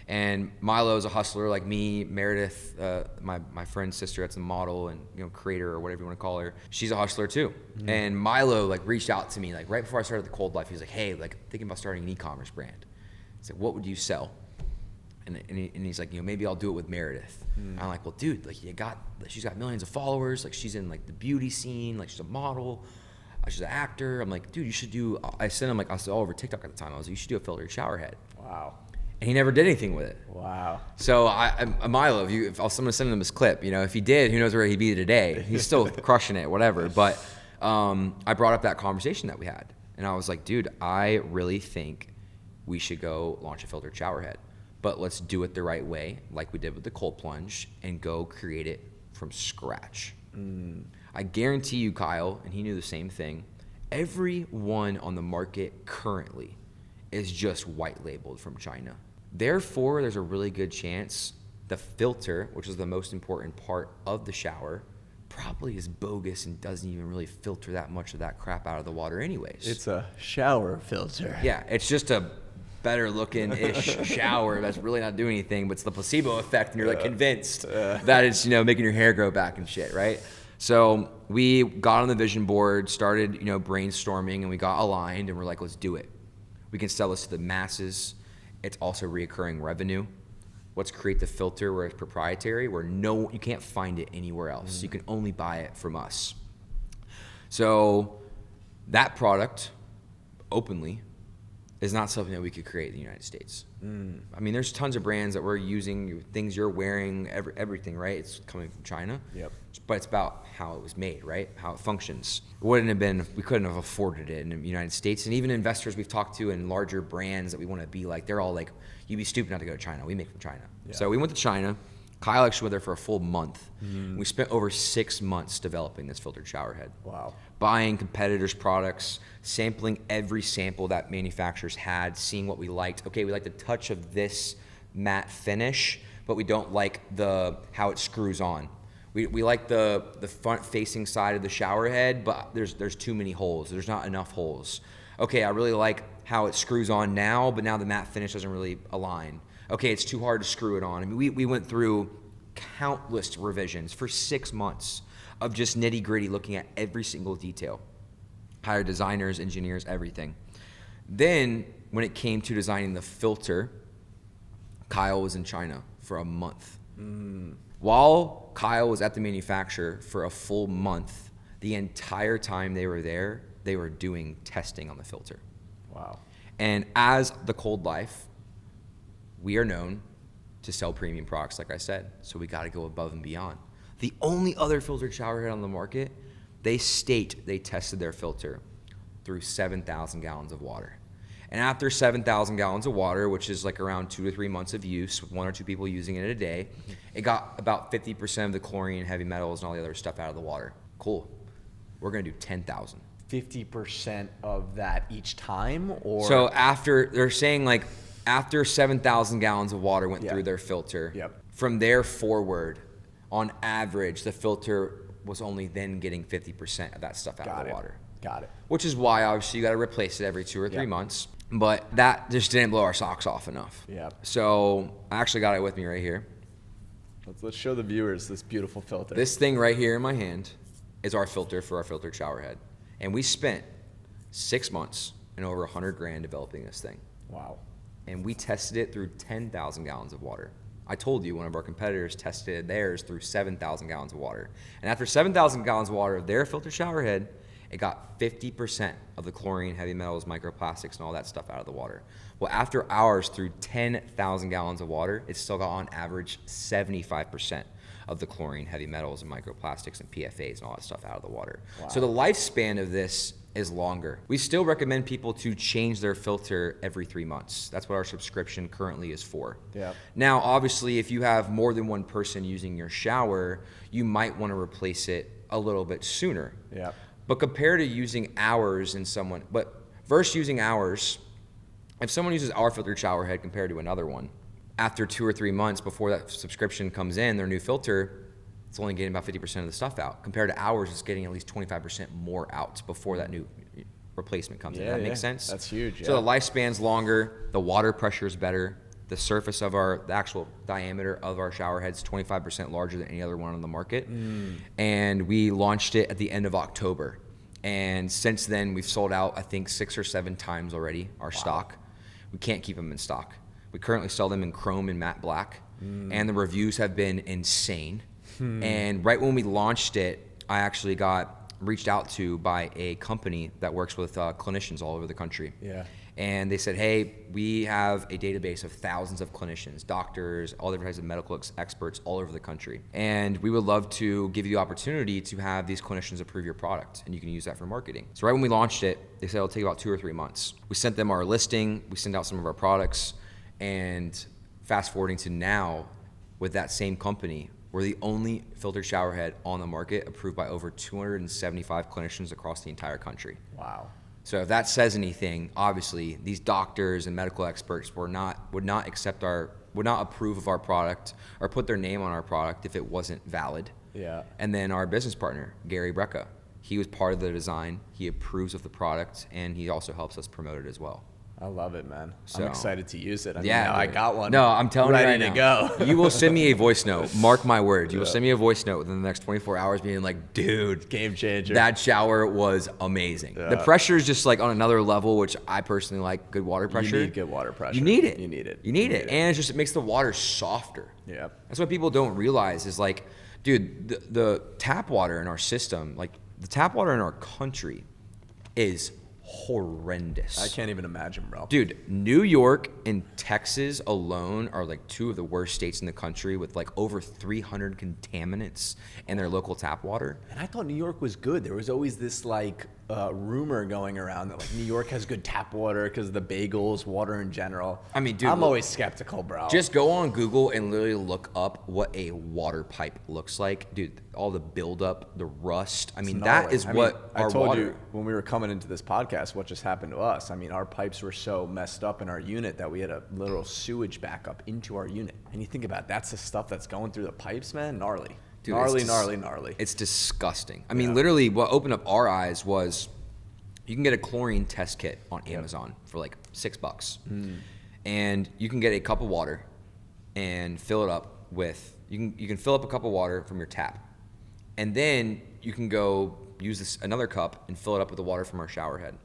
And Milo's a hustler like me. Meredith, my friend's sister, that's a model and creator or whatever you want to call her. She's a hustler too. Mm-hmm. And Milo like reached out to me like right before I started the Cold Life. He was like, hey, like thinking about starting an e-commerce brand. He's like, what would you sell? And he's like, maybe I'll do it with Meredith. Mm. I'm like, well, dude, like she's got millions of followers. Like she's in like the beauty scene. Like she's a model. She's an actor. I'm like, dude, you should do. I sent him like I was all over TikTok at the time. I was like, you should do a filtered shower head. Wow. And he never did anything with it. Wow. So Milo, if I'm gonna send him this clip, if he did, who knows where he'd be today? He's still crushing it, whatever. But I brought up that conversation that we had, and I was like, dude, I really think we should go launch a filtered shower head, but let's do it the right way, like we did with the cold plunge, and go create it from scratch. Mm. I guarantee you, Kyle, and he knew the same thing. Everyone on the market currently is just white labeled from China. Therefore, there's a really good chance the filter, which is the most important part of the shower, probably is bogus and doesn't even really filter that much of that crap out of the water anyways. It's a shower filter. Yeah, it's just a better looking-ish shower that's really not doing anything, but it's the placebo effect and you're like convinced that it's, making your hair grow back and shit, right? So we got on the vision board, started, brainstorming, and we got aligned and we're like, let's do it. We can sell this to the masses. It's also reoccurring revenue. Let's create the filter where it's proprietary, where you can't find it anywhere else. Mm. You can only buy it from us. So that product, openly, is not something that we could create in the United States. Mm. I mean, there's tons of brands that we're using, things you're wearing, everything, right? It's coming from China. Yep. But it's about how it was made, right? How it functions. We couldn't have afforded it in the United States. And even investors we've talked to in larger brands that we want to be like, they're all like, you'd be stupid not to go to China. We make from China. Yeah. So we went to China. Kyle actually went there for a full month. Mm. We spent over 6 months developing this filtered shower head. Wow. Buying competitors' products, sampling every sample that manufacturers had, seeing what we liked. Okay, we like the touch of this matte finish, but we don't like how it screws on. We like the front-facing side of the shower head, but there's too many holes. There's not enough holes. Okay, I really like how it screws on now, but now the matte finish doesn't really align. Okay, it's too hard to screw it on. I mean, we went through countless revisions for 6 months of just nitty-gritty looking at every single detail. Hired designers, engineers, everything. Then, when it came to designing the filter, Kyle was in China for a month. Mm. While Kyle was at the manufacturer for a full month, the entire time they were there, they were doing testing on the filter. Wow. And as the Cold Life, we are known to sell premium products, like I said, so we got to go above and beyond. The only other filtered shower head on the market, they state they tested their filter through 7,000 gallons of water. And after 7,000 gallons of water, which is like around 2 to 3 months of use with 1 or 2 people using it a day, it got about 50% of the chlorine, heavy metals, and all the other stuff out of the water. Cool. We're going to do 10,000. 50% of that each time? Or so they're saying like after 7,000 gallons of water went through their filter, from there forward, on average, the filter was only then getting 50% of that stuff out of the water. Got it. Which is why, obviously, you got to replace it every 2 or 3 months. But that just didn't blow our socks off enough. Yeah. So I actually got it with me right here. Let's show the viewers this beautiful filter. This thing right here in my hand is our filter for our filtered shower head. And we spent 6 months and over $100,000 developing this thing. Wow. And we tested it through 10,000 gallons of water. I told you one of our competitors tested theirs through 7,000 gallons of water. And after 7,000 gallons of water of their filtered shower head, it got 50% of the chlorine, heavy metals, microplastics, and all that stuff out of the water. Well, after ours, through 10,000 gallons of water, it still got on average 75% of the chlorine, heavy metals, and microplastics, and PFAs, and all that stuff out of the water. Wow. So the lifespan of this is longer. We still recommend people to change their filter every 3 months. That's what our subscription currently is for. Yep. Now, obviously, if you have more than one person using your shower, you might want to replace it a little bit sooner. Yep. But compared to using ours versus using ours, if someone uses our filtered shower head compared to another one, after 2 or 3 months before that subscription comes in, their new filter, it's only getting about 50% of the stuff out. Compared to ours, it's getting at least 25% more out before that new replacement comes in. That makes sense? That's huge. So the lifespan's longer, the water pressure is better, The surface of the actual diameter of our shower head's 25% larger than any other one on the market. And we launched it at the end of October. And since then, we've sold out, I think, 6 or 7 times already, our stock. We can't keep them in stock. We currently sell them in chrome and matte black. And the reviews have been insane. And right when we launched it, I actually got reached out to by a company that works with clinicians all over the country. Yeah. And they said, hey, we have a database of thousands of clinicians, doctors, all different types of medical experts all over the country. And we would love to give you the opportunity to have these clinicians approve your product, and you can use that for marketing. So right when we launched it, they said it'll take about 2 or 3 months. We sent them our listing, we sent out some of our products, and fast forwarding to now, with that same company, we're the only filtered shower head on the market approved by over 275 clinicians across the entire country. Wow. So if that says anything, obviously these doctors and medical experts would not approve of our product or put their name on our product if it wasn't valid. Yeah. And then our business partner, Gary Brecka, he was part of the design. He approves of the product, and he also helps us promote it as well. I love it, man. So, I'm excited to use it. I mean, yeah, now I dude. got one. No, I'm telling you right ready to now. go. You will send me a voice note. Mark my words. You will send me a voice note within the next 24 hours being like, dude, Game changer. that shower was amazing. Yeah. The pressure is just like on another level, which I personally like. Good water pressure. You need good water pressure. You need it. You need it. You need it. And it makes the water softer. Yeah. That's what people don't realize is like, dude, the tap water in our system, like the tap water in our country is horrendous. I can't even imagine, bro. Dude, New York and Texas alone are like 2 of the worst states in the country with like over 300 contaminants in their local tap water. And I thought New York was good. There was always this like rumor going around that like New York has good tap water because of the bagels, water in general. I mean, dude, I'm always skeptical, bro. Just go on Google and literally look up what a water pipe looks like. Dude, all the buildup, the rust. I mean, that is what our I told water. you when we were coming into this podcast what just happened to us. I mean, our pipes were so messed up in our unit that we had a literal sewage backup into our unit. And you think about it, that's the stuff that's going through the pipes, man. Gnarly. Dude, gnarly. It's disgusting. I mean, literally, what opened up our eyes was you can get a chlorine test kit on Amazon for like $6. And you can get a cup of water and fill it up with, you can fill up a cup of water from your tap. And then you can go use another cup and fill it up with the water from our shower head.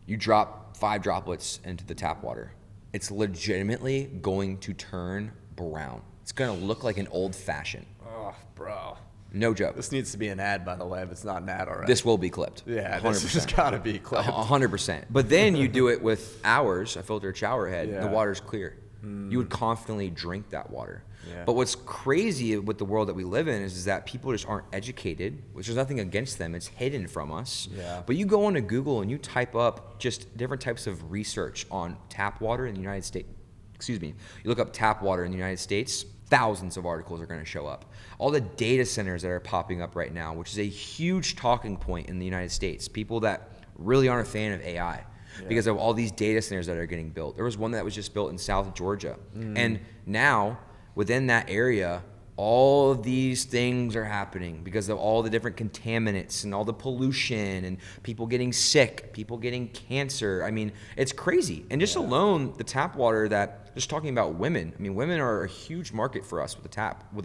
You drop 5 droplets into the tap water. It's legitimately going to turn brown. It's going to look like an old fashioned. Oh, bro. No joke. This needs to be an ad, by the way, if it's not an ad already. This will be clipped. Yeah, 100%. this has got to be clipped. 100%. But then you do it with ours, a filtered shower head, Yeah. the water's clear. You would confidently drink that water. Yeah. But what's crazy with the world that we live in is that people just aren't educated, which is nothing against them. It's hidden from us. Yeah. But you go onto Google and you type up just different types of research on tap water in the United States. Excuse me. You look up tap water in the United States, thousands of articles are going to show up. All the data centers that are popping up right now, which is a huge talking point in the United States. People that really aren't a fan of AI. Because of all these data centers that are getting built. There was one that was just built in South Georgia. And now, within that area, all of these things are happening because of all the different contaminants and all the pollution and people getting sick, people getting cancer. I mean, it's crazy. And just alone, the tap water that, just talking about women, I mean, women are a huge market for us with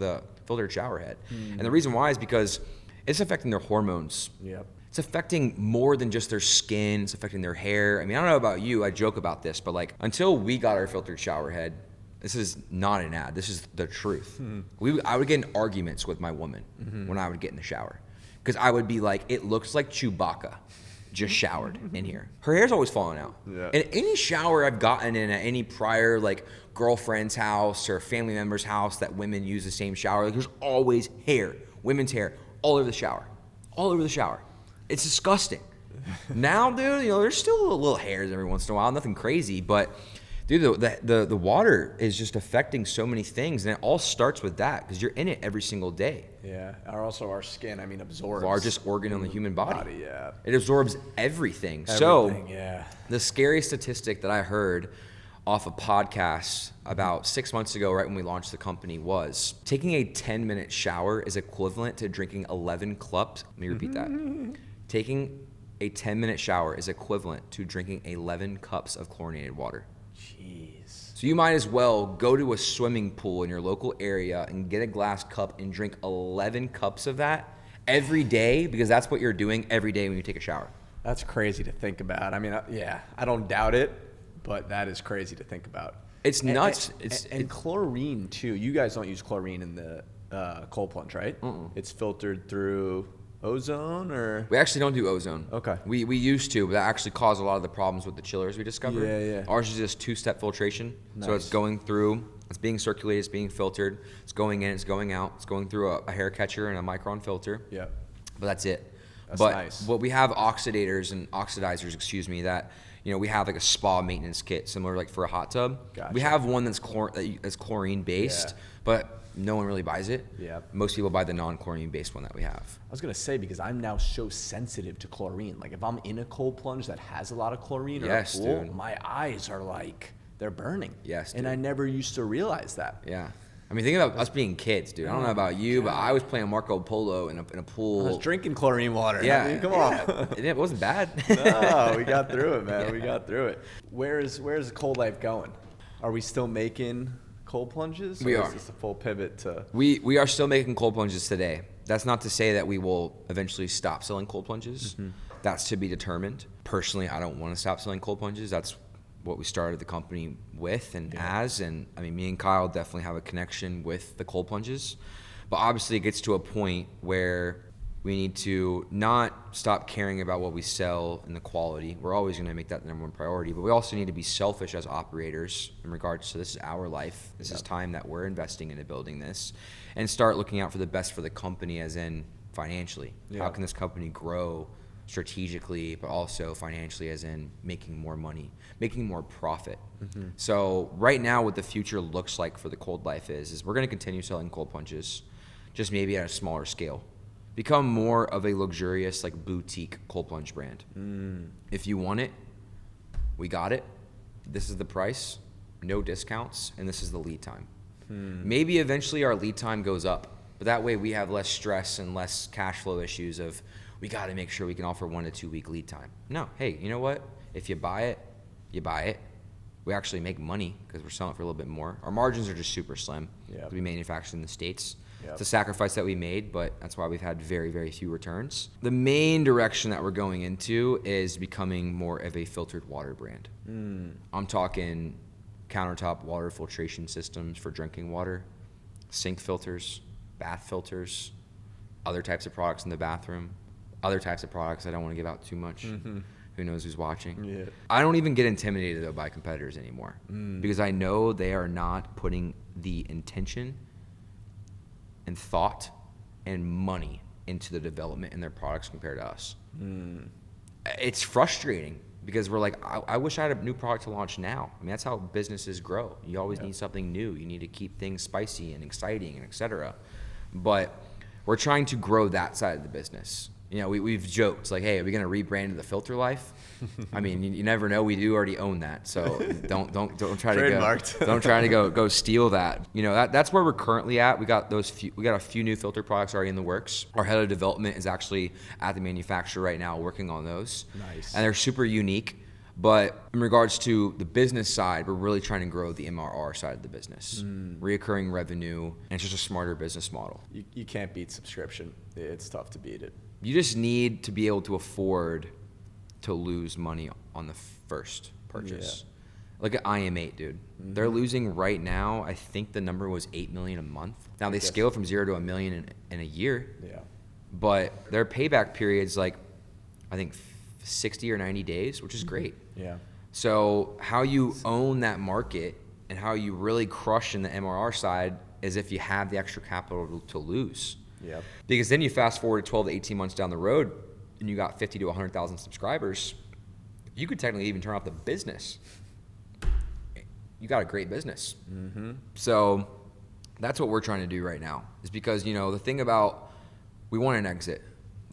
a filtered shower head. And the reason why is because it's affecting their hormones. Yep. It's affecting more than just their skin. It's affecting their hair. I mean, I don't know about you. I joke about this, but like until we got our filtered shower head, this is not an ad. This is the truth. I would get in arguments with my woman when I would get in the shower because I would be like, it looks like Chewbacca just showered in here. Her hair's always falling out. Yeah. And any shower I've gotten in at any prior like girlfriend's house or family member's house that women use the same shower, like there's always hair, women's hair, all over the shower. All over the shower. It's disgusting. Now, dude, there's still little hairs every once in a while, nothing crazy, but dude, the water is just affecting so many things, and it all starts with that because you're in it every single day. Yeah. Also our skin, I mean, absorbs. Largest organ on the human body. Yeah. It absorbs everything. Everything, The scary statistic that I heard off a podcast about 6 months ago, right when we launched the company, was taking a 10-minute shower is equivalent to drinking 11 cups. Let me repeat that. Taking a 10-minute shower is equivalent to drinking 11 cups of chlorinated water. Jeez. So you might as well go to a swimming pool in your local area and get a glass cup and drink 11 cups of that every day, because that's what you're doing every day when you take a shower. That's crazy to think about. I mean, yeah, I don't doubt it, but that is crazy to think about. It's nuts. And chlorine too. You guys don't use chlorine in the cold plunge, right? It's filtered through ozone, or We actually don't do ozone. Okay. We used to, but that actually caused a lot of the problems with the chillers we discovered. Yeah. Ours is just two-step filtration. So it's Nice. going through, it's being circulated, it's being filtered, it's going in, it's going out, it's going through a hair catcher and a micron filter. Yeah. But that's it. That's but nice. But we have oxidizers, that we have like a spa maintenance kit similar like for a hot tub. Gotcha. We have one that's chlorine based, Yeah. but no one really buys it. Yeah. Most people buy the non-chlorine based one that we have. I was gonna say, because I'm now so sensitive to chlorine. Like if I'm in a cold plunge that has a lot of chlorine Yes, or a pool, dude. my eyes are like they're burning. Yes, And dude. I never used to realize that. Yeah. I mean, think about us being kids, dude. I don't know about you, but I was playing Marco Polo in a pool. I was drinking chlorine water. Yeah. I mean, come on. And it wasn't bad. No, we got through it, man. We got through it. Where's the cold life going? Are we still making cold plunges? We or are. Is this a full pivot to? We are still making cold plunges today. That's not to say that we will eventually stop selling cold plunges. That's to be determined. Personally, I don't want to stop selling cold plunges. That's what we started the company with and as. And I mean, me and Kyle definitely have a connection with the cold plunges. But obviously it gets to a point where we need to not stop caring about what we sell and the quality. We're always going to make that the number one priority, but we also need to be selfish as operators in regards to this is our life. This is time that we're investing into building this, and start looking out for the best for the company, as in financially. Yeah. How can this company grow strategically, but also financially, as in making more money, making more profit. So right now what the future looks like for the cold life is we're going to continue selling cold plunges, just maybe at a smaller scale. Become more of a luxurious, like boutique cold plunge brand. If you want it, we got it. This is the price, no discounts, and this is the lead time. Maybe eventually our lead time goes up, but that way we have less stress and less cash flow issues of we got to make sure we can offer 1 to 2 week lead time. No, hey, you know what? If you buy it, you buy it. We actually make money because we're selling it for a little bit more. Our margins are just super slim. Yep. We manufacture in the States. Yep. It's a sacrifice that we made, but that's why we've had very, very few returns. The main direction that we're going into is becoming more of a filtered water brand. I'm talking countertop water filtration systems for drinking water, sink filters, bath filters, other types of products in the bathroom, other types of products I don't want to give out too much. Who knows who's watching? Yeah. I don't even get intimidated though by competitors anymore because I know they are not putting the intention and thought and money into the development in their products compared to us. It's frustrating because we're like, I wish I had a new product to launch now. I mean, that's how businesses grow. You always need something new. You need to keep things spicy and exciting and et cetera. But we're trying to grow that side of the business. We've joked like, hey, are we going to rebrand to the Filter Life? I mean, you never know. We do already own that, so don't try to Trademarked. go. Don't try to go steal that. That's where we're currently at. We got a few new filter products already in the works. Our head of development is actually at the manufacturer right now working on those. Nice. And they're super unique. But in regards to the business side, we're really trying to grow the MRR side of the business, reoccurring revenue, and it's just a smarter business model. You can't beat subscription. It's tough to beat it. You just need to be able to afford to lose money on the first purchase. Look at IM8, dude. They're losing right now. I think the number was $8 million a month. Now they scale from 0 to $1 million in a year. Yeah. But their payback period's like, I think 60 or 90 days, which is great. Yeah. So how you own that market and how you really crush in the MRR side is if you have the extra capital to lose. Yep. Because then you fast forward 12 to 18 months down the road and you got 50 to 100,000 subscribers, you could technically even turn off the business. You got a great business. So that's what we're trying to do right now, is because, the thing about, we want an exit.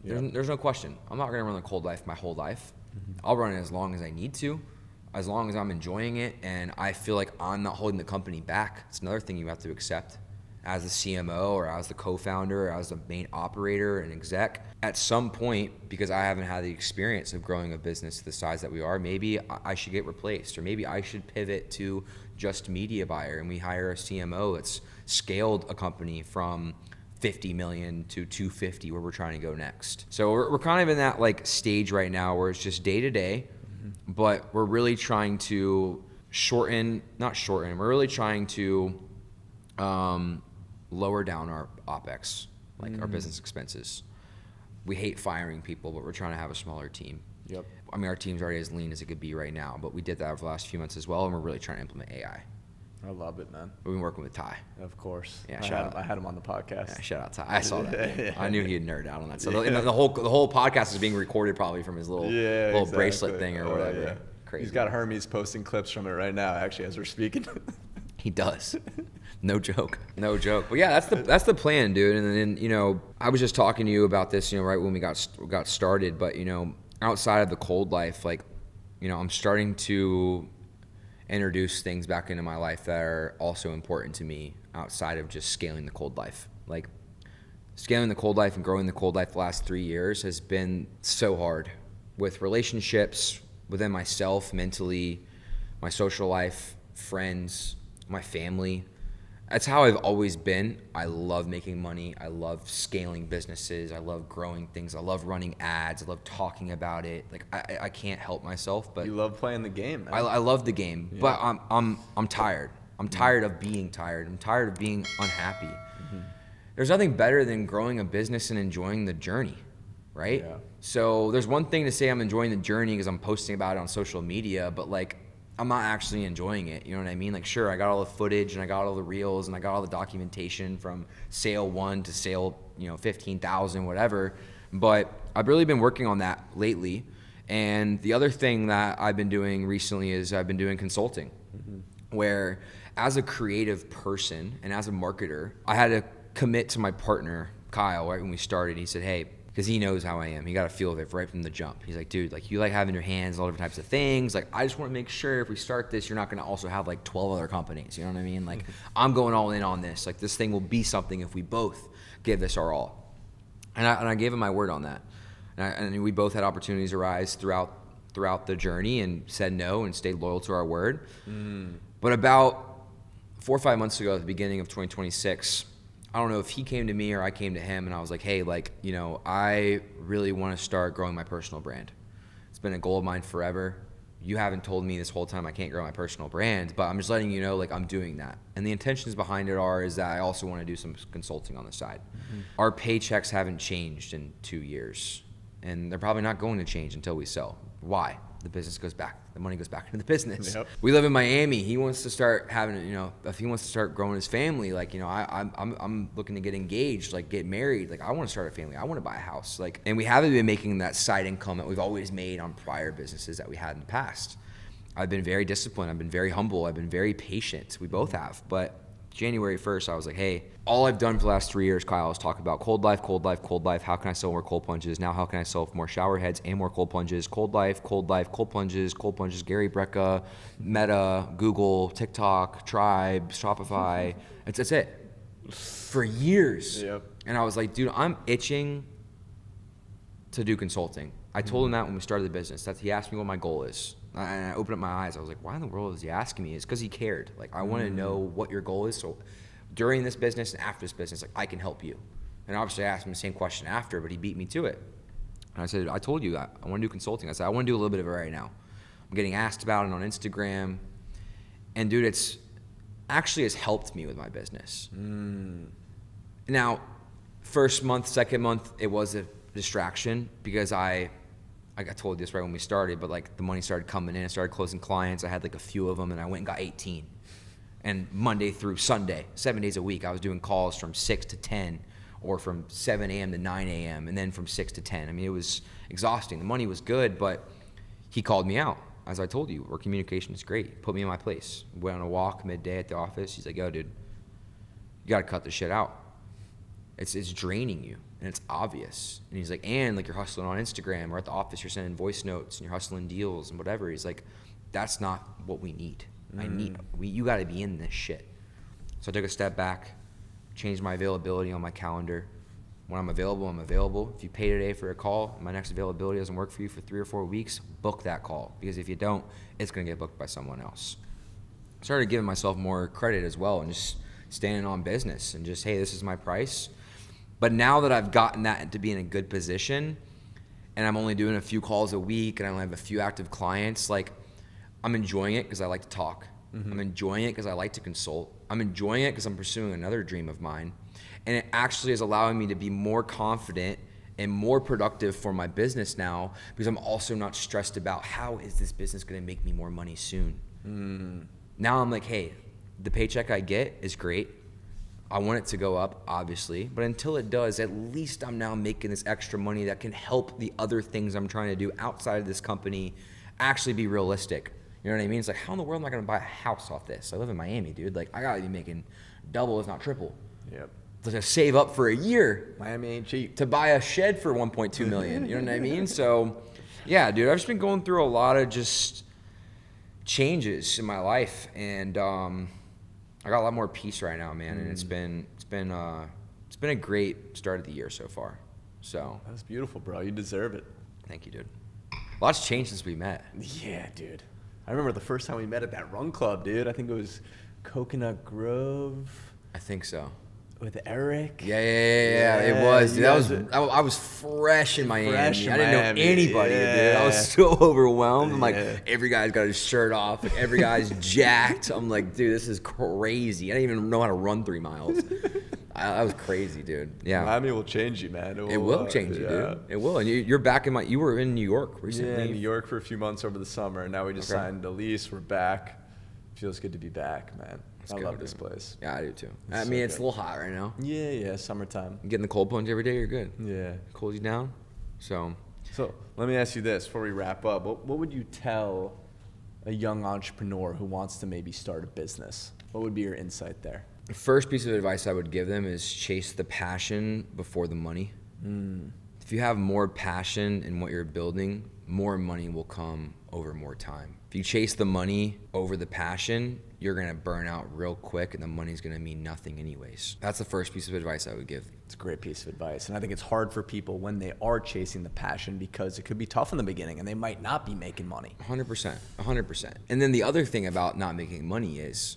There's no question. I'm not going to run the cold life my whole life. I'll run it as long as I need to, as long as I'm enjoying it and I feel like I'm not holding the company back. It's another thing you have to accept. as the CMO or as the co-founder or as the main operator and exec. At some point, because I haven't had the experience of growing a business to the size that we are, maybe I should get replaced, or maybe I should pivot to just media buyer and we hire a CMO that's scaled a company from 50 million to 250 where we're trying to go next. So we're kind of in that like stage right now where it's just day to day, but we're really trying to we're really trying to lower down our OPEX, like our business expenses. We hate firing people, but we're trying to have a smaller team. Yep. I mean, our team's already as lean as it could be right now, but we did that over the last few months as well, and we're really trying to implement AI. I love it, man. We've been working with Ty. Of course. Yeah, I had him on the podcast. Yeah, shout out Ty. I saw that. Yeah. I knew he'd nerd out on that. So the whole podcast is being recorded probably from his little Exactly. bracelet thing or whatever. Yeah. Crazy. He's got Hermes posting clips from it right now, actually, as we're speaking. He does. No joke. But yeah, that's the plan, dude. And then I was just talking to you about this, right when we got started. But outside of the cold life, like, I'm starting to introduce things back into my life that are also important to me outside of just scaling the cold life. Like, scaling the cold life and growing the cold life the last 3 years has been so hard with relationships within myself, mentally, my social life, friends, my family. That's how I've always been. I love making money. I love scaling businesses. I love growing things. I love running ads. I love talking about it. Like I can't help myself. But you love playing the game, man. I love the game, but I'm tired. I'm tired of being tired. I'm tired of being unhappy. There's nothing better than growing a business and enjoying the journey, right? Yeah. So there's one thing to say I'm enjoying the journey because I'm posting about it on social media, but like, I'm not actually enjoying it. You know what I mean? Like, sure, I got all the footage and I got all the reels and I got all the documentation from sale 1 to sale, 15,000, whatever. But I've really been working on that lately. And the other thing that I've been doing recently is I've been doing consulting, where as a creative person and as a marketer, I had to commit to my partner, Kyle, right when we started. He said, hey, because he knows how I am. He got a feel of it right from the jump. He's like, dude, like you like having your hands on all different types of things. Like, I just want to make sure if we start this, you're not going to also have like 12 other companies. You know what I mean? Like, I'm going all in on this. Like, this thing will be something if we both give this our all. And I gave him my word on that. And we both had opportunities arise throughout the journey and said no and stayed loyal to our word. But about 4 or 5 months ago, at the beginning of 2026, I don't know if he came to me or I came to him, and I was like, hey, like, I really want to start growing my personal brand. It's been a goal of mine forever. You haven't told me this whole time I can't grow my personal brand, but I'm just letting you know, like, I'm doing that. And the intentions behind it is that I also want to do some consulting on the side. Our paychecks haven't changed in 2 years, and they're probably not going to change until we sell. Why? The business goes back. The money goes back into the business. Yep. We live in Miami. He wants to start having, if he wants to start growing his family, like, I'm looking to get engaged, like get married. Like, I want to start a family. I want to buy a house. Like, and we haven't been making that side income that we've always made on prior businesses that we had in the past. I've been very disciplined. I've been very humble. I've been very patient. We both have. But January 1st, I was like, hey, all I've done for the last 3 years, Kyle, is talk about cold life, cold life, cold life. How can I sell more cold plunges? Now, how can I sell more shower heads and more cold plunges? Cold life, cold plunges, Gary Brecka, Meta, Google, TikTok, Tribe, Shopify. That's it. For years. Yep. And I was like, dude, I'm itching to do consulting. I told him that when we started the business. He asked me what my goal is. And I opened up my eyes. I was like, why in the world is he asking me? It's because he cared. Like, I want to know what your goal is. So during this business and after this business, like, I can help you. And obviously I asked him the same question after, but he beat me to it. And I said, I told you that I want to do consulting. I said, I want to do a little bit of it right now. I'm getting asked about it on Instagram. And dude, it's actually has helped me with my business. Now, first month, second month, it was a distraction because I told you this right when we started, but like the money started coming in. I started closing clients. I had like a few of them, and I went and got 18. And Monday through Sunday, 7 days a week, I was doing calls from 6 to 10 or from 7 a.m. to 9 a.m. and then from 6 to 10. I mean, it was exhausting. The money was good, but he called me out. As I told you, our communication is great. He put me in my place. Went on a walk midday at the office. He's like, yo, dude, you got to cut this shit out. It's draining you, and it's obvious. And he's like, and like you're hustling on Instagram or at the office, you're sending voice notes and you're hustling deals and whatever. He's like, that's not what we need. You got to be in this shit. So I took a step back, change my availability on my calendar. When I'm available, I'm available. If you pay today for a call, my next availability doesn't work for you for 3 or 4 weeks, book that call. Because if you don't, it's going to get booked by someone else. Started giving myself more credit as well and just standing on business and just, hey, this is my price. But now that I've gotten that into being in a good position and I'm only doing a few calls a week and I only have a few active clients, like I'm enjoying it because I like to talk. I'm enjoying it because I like to consult. I'm enjoying it because I'm pursuing another dream of mine. And it actually is allowing me to be more confident and more productive for my business now because I'm also not stressed about how is this business going to make me more money soon. Now I'm like, hey, the paycheck I get is great. I want it to go up, obviously, but until it does, at least I'm now making this extra money that can help the other things I'm trying to do outside of this company actually be realistic. You know what I mean? It's like, how in the world am I going to buy a house off this? I live in Miami, dude. Like, I got to be making double, if not triple. Yep. To save up for a year. Miami ain't cheap. To buy a shed for 1.2 million. You know what I mean? So, yeah, dude, I've just been going through a lot of just changes in my life, and I got a lot more peace right now, man. And it's been a great start of the year so far. So That's beautiful, bro. You deserve it. thank you, dude. Lots changed since we met. Yeah, dude. I remember the first time we met at that run club, dude. I think it was Coconut Grove I think so. with Eric. Yeah, it was. Dude, you I was fresh in Miami. Fresh in I didn't Miami, know anybody, dude. I was yeah. so overwhelmed. I'm like, Yeah. every guy's got his shirt off. Like, every guy's jacked. I'm like, dude, this is crazy. I didn't even know how to run 3 miles. I was crazy, dude. Yeah. Miami will change you, man. It will change you, dude. It will. And you're back in you were in New York recently. Yeah, in New York for a few months over the summer, and now we just signed a lease. We're back. Feels good to be back, man. I good, love this dude. place. Yeah, I do too. It's I so mean, it's good. a little hot right now. Yeah, summertime. You get in the cold plunge every day, you're good. Yeah. Cools you down. So let me ask you this before we wrap up. What would you tell a young entrepreneur who wants to maybe start a business? What would be your insight there? the first piece of advice I would give them is chase the passion before the money. If you have more passion in what you're building, more money will come over more time. If you chase the money over the passion, you're gonna burn out real quick and the money's gonna mean nothing anyways. That's the first piece of advice I would give. It's a great piece of advice. And I think it's hard for people when they are chasing the passion because it could be tough in the beginning and they might not be making money. 100%. And then the other thing about not making money is,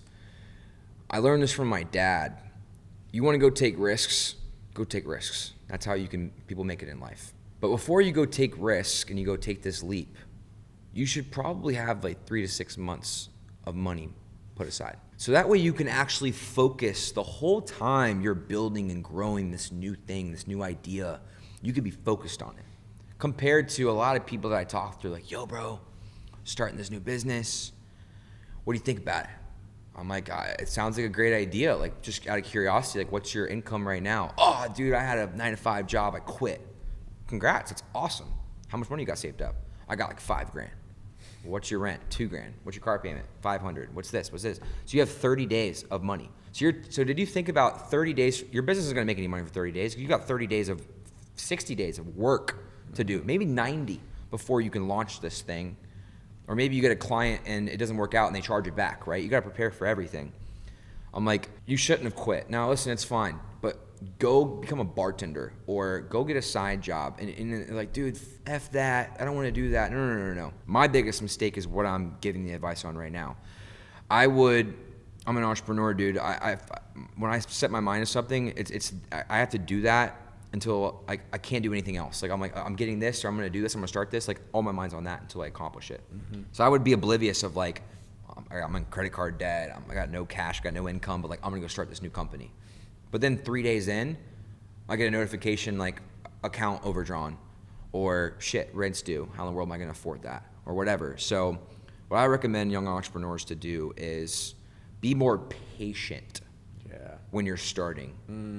I learned this from my dad. You wanna go take risks, go take risks. That's how people make it in life. But before you go take risk and you go take this leap, you should probably have like 3 to 6 months of money put aside. So that way you can actually focus the whole time you're building and growing this new thing, this new idea, you could be focused on it. Compared to a lot of people that I talk to, like, yo bro, starting this new business, what do you think about it? I'm like, it sounds like a great idea. Like, just out of curiosity, like, what's your income right now? Oh, dude, I had a 9-to-5 job. I quit. Congrats, that's awesome. How much money you got saved up? I got like $5,000. What's your rent? $2,000. What's your car payment? $500. What's this? What's this? So you have 30 days of money. So did you think about 30 days? Your business isn't gonna make any money for 30 days. You got 60 days of work to do, maybe 90 before you can launch this thing. Or maybe you get a client and it doesn't work out and they charge it back, right? You gotta prepare for everything. I'm like, you shouldn't have quit. Now listen, it's fine, but go become a bartender or go get a side job. And like, dude, F that, I don't wanna do that. No. My biggest mistake is what I'm giving the advice on right now. I'm an entrepreneur, dude. When I set my mind to something, I have to do that until I can't do anything else. Like, I'm getting this, or I'm gonna do this, I'm gonna start this. Like, all my mind's on that until I accomplish it. So I would be oblivious of like, I'm in credit card debt, I got no cash, got no income, but like, I'm gonna go start this new company. But then 3 days in, I get a notification like, account overdrawn, or shit, rent's due. How in the world am I gonna afford that? Or whatever. So what I recommend young entrepreneurs to do is be more patient when you're starting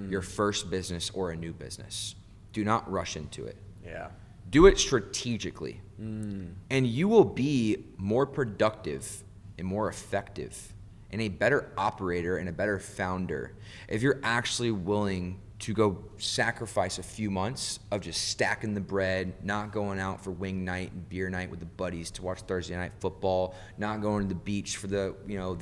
your first business or a new business. Do not rush into it. Yeah. Do it strategically. And you will be more productive and more effective and a better operator and a better founder if you're actually willing to go sacrifice a few months of just stacking the bread, not going out for wing night and beer night with the buddies to watch Thursday night football, not going to the beach for the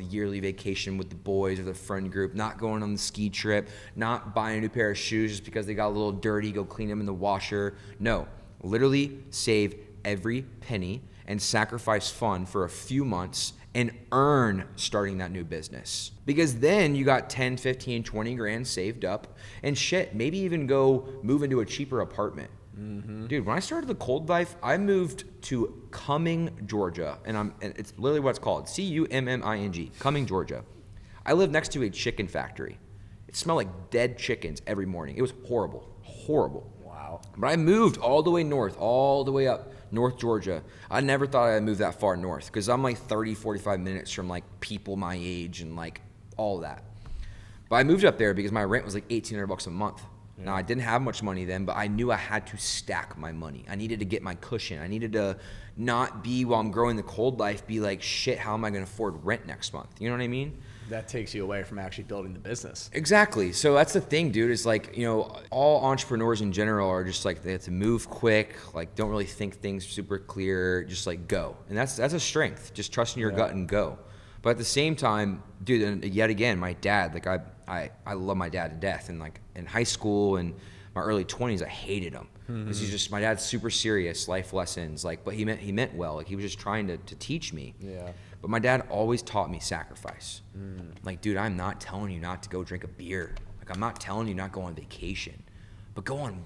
yearly vacation with the boys or the friend group, not going on the ski trip, not buying a new pair of shoes just because they got a little dirty, go clean them in the washer. No, literally save every penny and sacrifice fun for a few months and earn starting that new business. Because then you got 10, 15, 20 grand saved up and shit, maybe even go move into a cheaper apartment. Mm-hmm. Dude, when I started the cold life, I moved to Cumming, Georgia, and it's literally what it's called, Cumming, Cumming, Georgia. I lived next to a chicken factory. It smelled like dead chickens every morning. It was horrible. Wow. But I moved all the way north, all the way up North Georgia. I never thought I'd move that far north because I'm like 30, 45 minutes from like people my age and like all that. But I moved up there because my rent was like $1,800 a month. Yeah. Now I didn't have much money then, but I knew I had to stack my money. I needed to get my cushion. I needed to not be, while I'm growing the cold life, be like, shit, how am I going to afford rent next month? You know what I mean? That takes you away from actually building the business. Exactly. So that's the thing, dude, is like, all entrepreneurs in general are just like, they have to move quick, like don't really think things super clear, just like go. And that's a strength, just trusting your gut and go. But at the same time, dude, and yet again, my dad, like I love my dad to death. And like in high school and my early 20s, I hated him. Because my dad's super serious, life lessons, like, but he meant well. Like he was just trying to teach me. Yeah. But my dad always taught me sacrifice. Like, dude, I'm not telling you not to go drink a beer. Like, I'm not telling you not go on vacation, but go on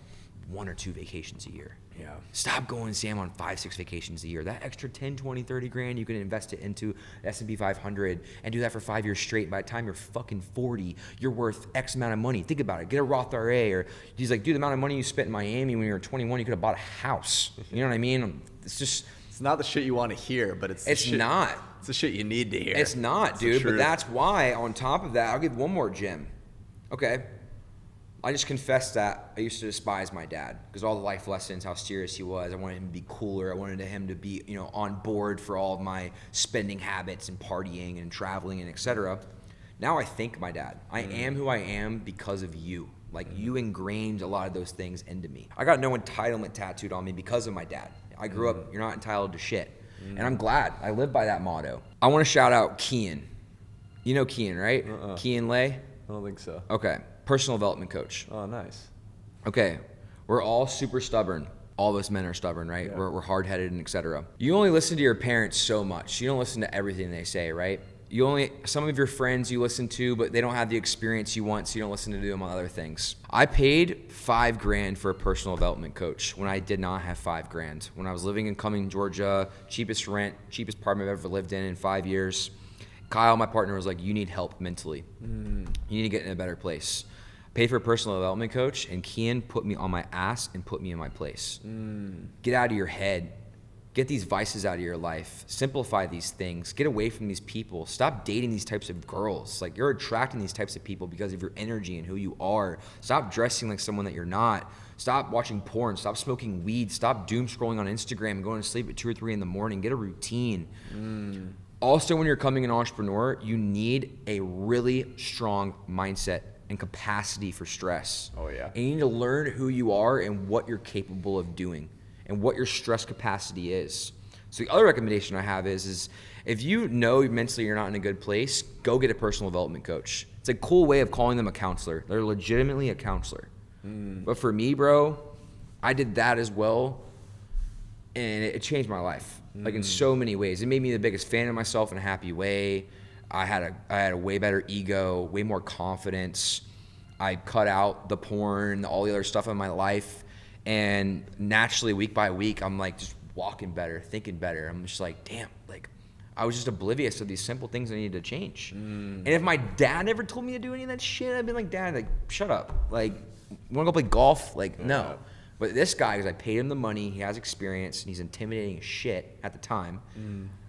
1 or 2 vacations a year. Yeah. Stop going, Sam, on 5, 6 vacations a year. That extra 10, 20, 30 grand, you can invest it into S&P 500 and do that for 5 years straight. By the time you're fucking 40, you're worth X amount of money. Think about it. Get a Roth IRA. Or he's like, dude, the amount of money you spent in Miami when you were 21, you could have bought a house. You know what I mean? It's just... It's not the shit you want to hear, but it's not. It's the shit you need to hear. It's not, dude. But that's why, on top of that, I'll give one more gem. Okay. I just confessed that I used to despise my dad because all the life lessons, how serious he was. I wanted him to be cooler. I wanted him to be, on board for all of my spending habits and partying and traveling and etc. Now I thank my dad. I am who I am because of you. Like, you ingrained a lot of those things into me. I got no entitlement tattooed on me because of my dad. I grew up, you're not entitled to shit. And I'm glad. I live by that motto. I want to shout out Kian. You know Kian, right? Kian Lay? I don't think so. Okay. Personal development coach. Oh, nice. Okay. We're all super stubborn. All of us men are stubborn, right? Yeah. We're hard-headed and etc. You only listen to your parents so much. You don't listen to everything they say, right? Some of your friends you listen to, but they don't have the experience you want, so you don't listen to them on other things. I paid $5 grand for a personal development coach when I did not have $5 grand. When I was living in Cumming, Georgia, cheapest rent, cheapest apartment I've ever lived in 5 years. Kyle, my partner, was like, you need help mentally. You need to get in a better place. Paid for a personal development coach, and Kian put me on my ass and put me in my place. Get out of your head. Get these vices out of your life. Simplify these things. Get away from these people. Stop dating these types of girls. Like, you're attracting these types of people because of your energy and who you are. Stop dressing like someone that you're not. Stop watching porn. Stop smoking weed. Stop doom scrolling on Instagram and going to sleep at 2 or 3 in the morning. Get a routine. Also, when you're becoming an entrepreneur, you need a really strong mindset and capacity for stress. Oh, yeah. And you need to learn who you are and what you're capable of doing and what your stress capacity is. So the other recommendation I have is if you know mentally you're not in a good place, go get a personal development coach. It's a cool way of calling them a counselor. They're legitimately a counselor. But for me, bro, I did that as well, and it changed my life, like in so many ways. It made me the biggest fan of myself in a happy way. I had a way better ego, way more confidence. I cut out the porn, all the other stuff in my life. And naturally, week by week, I'm like just walking better, thinking better. I'm just like, damn, like I was just oblivious of these simple things I needed to change. And if my dad never told me to do any of that shit, I'd been like, Dad, like, shut up. Like, you want to go play golf? Like, no. But this guy, because I paid him the money, he has experience, and he's intimidating as shit at the time.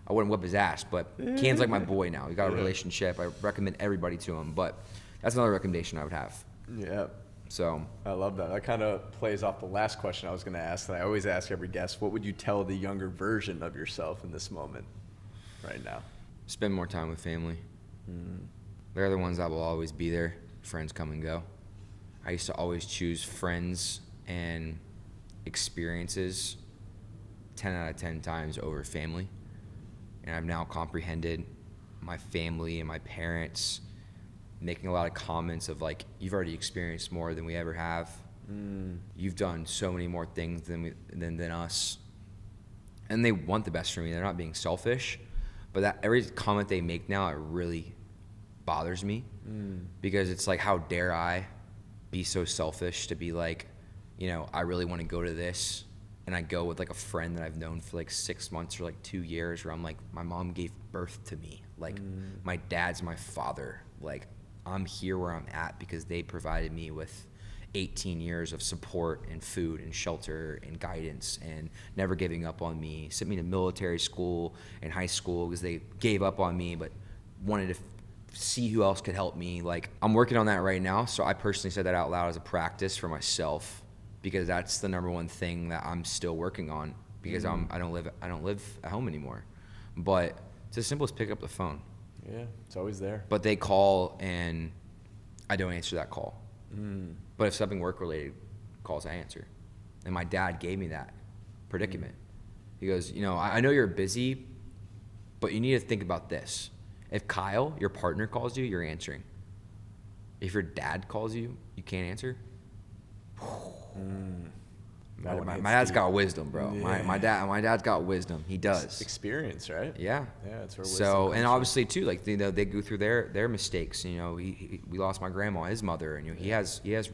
I wouldn't whip his ass, but Kian's like my boy now. We got a relationship. I recommend everybody to him. But that's another recommendation I would have. Yeah. So I love that. That kind of plays off the last question I was going to ask that I always ask every guest. What would you tell the younger version of yourself in this moment right now? Spend more time with family. They're the ones that will always be there. Friends come and go. I used to always choose friends and experiences 10 out of 10 times over family. And I've now comprehended my family and my parents making a lot of comments of like, you've already experienced more than we ever have. You've done so many more things than us. And they want the best for me. They're not being selfish. But that every comment they make now, it really bothers me. Because it's like, how dare I be so selfish to be like, you know, I really want to go to this. And I go with like a friend that I've known for like 6 months or like 2 years, where I'm like, my mom gave birth to me. Like, my dad's my father. Like, I'm here where I'm at because they provided me with 18 years of support and food and shelter and guidance and never giving up on me. Sent me to military school and high school because they gave up on me but wanted to see who else could help me. Like, I'm working on that right now. So I personally said that out loud as a practice for myself, because that's the number one thing that I'm still working on, because I don't live at home anymore. But it's as simple as pick up the phone. Yeah, it's always there. But they call and I don't answer that call. But if something work-related calls, I answer. And my dad gave me that predicament. He goes, you know, I know you're busy, but you need to think about this. If Kyle, your partner, calls you, you're answering. If your dad calls you, you can't answer. My dad's got wisdom, bro. Yeah. My dad's got wisdom. He does. Experience, right? Yeah. Yeah, it's where wisdom So, comes and from. obviously too, like, you know, they go through their mistakes. You know, we lost my grandma, his mother, and you know, he has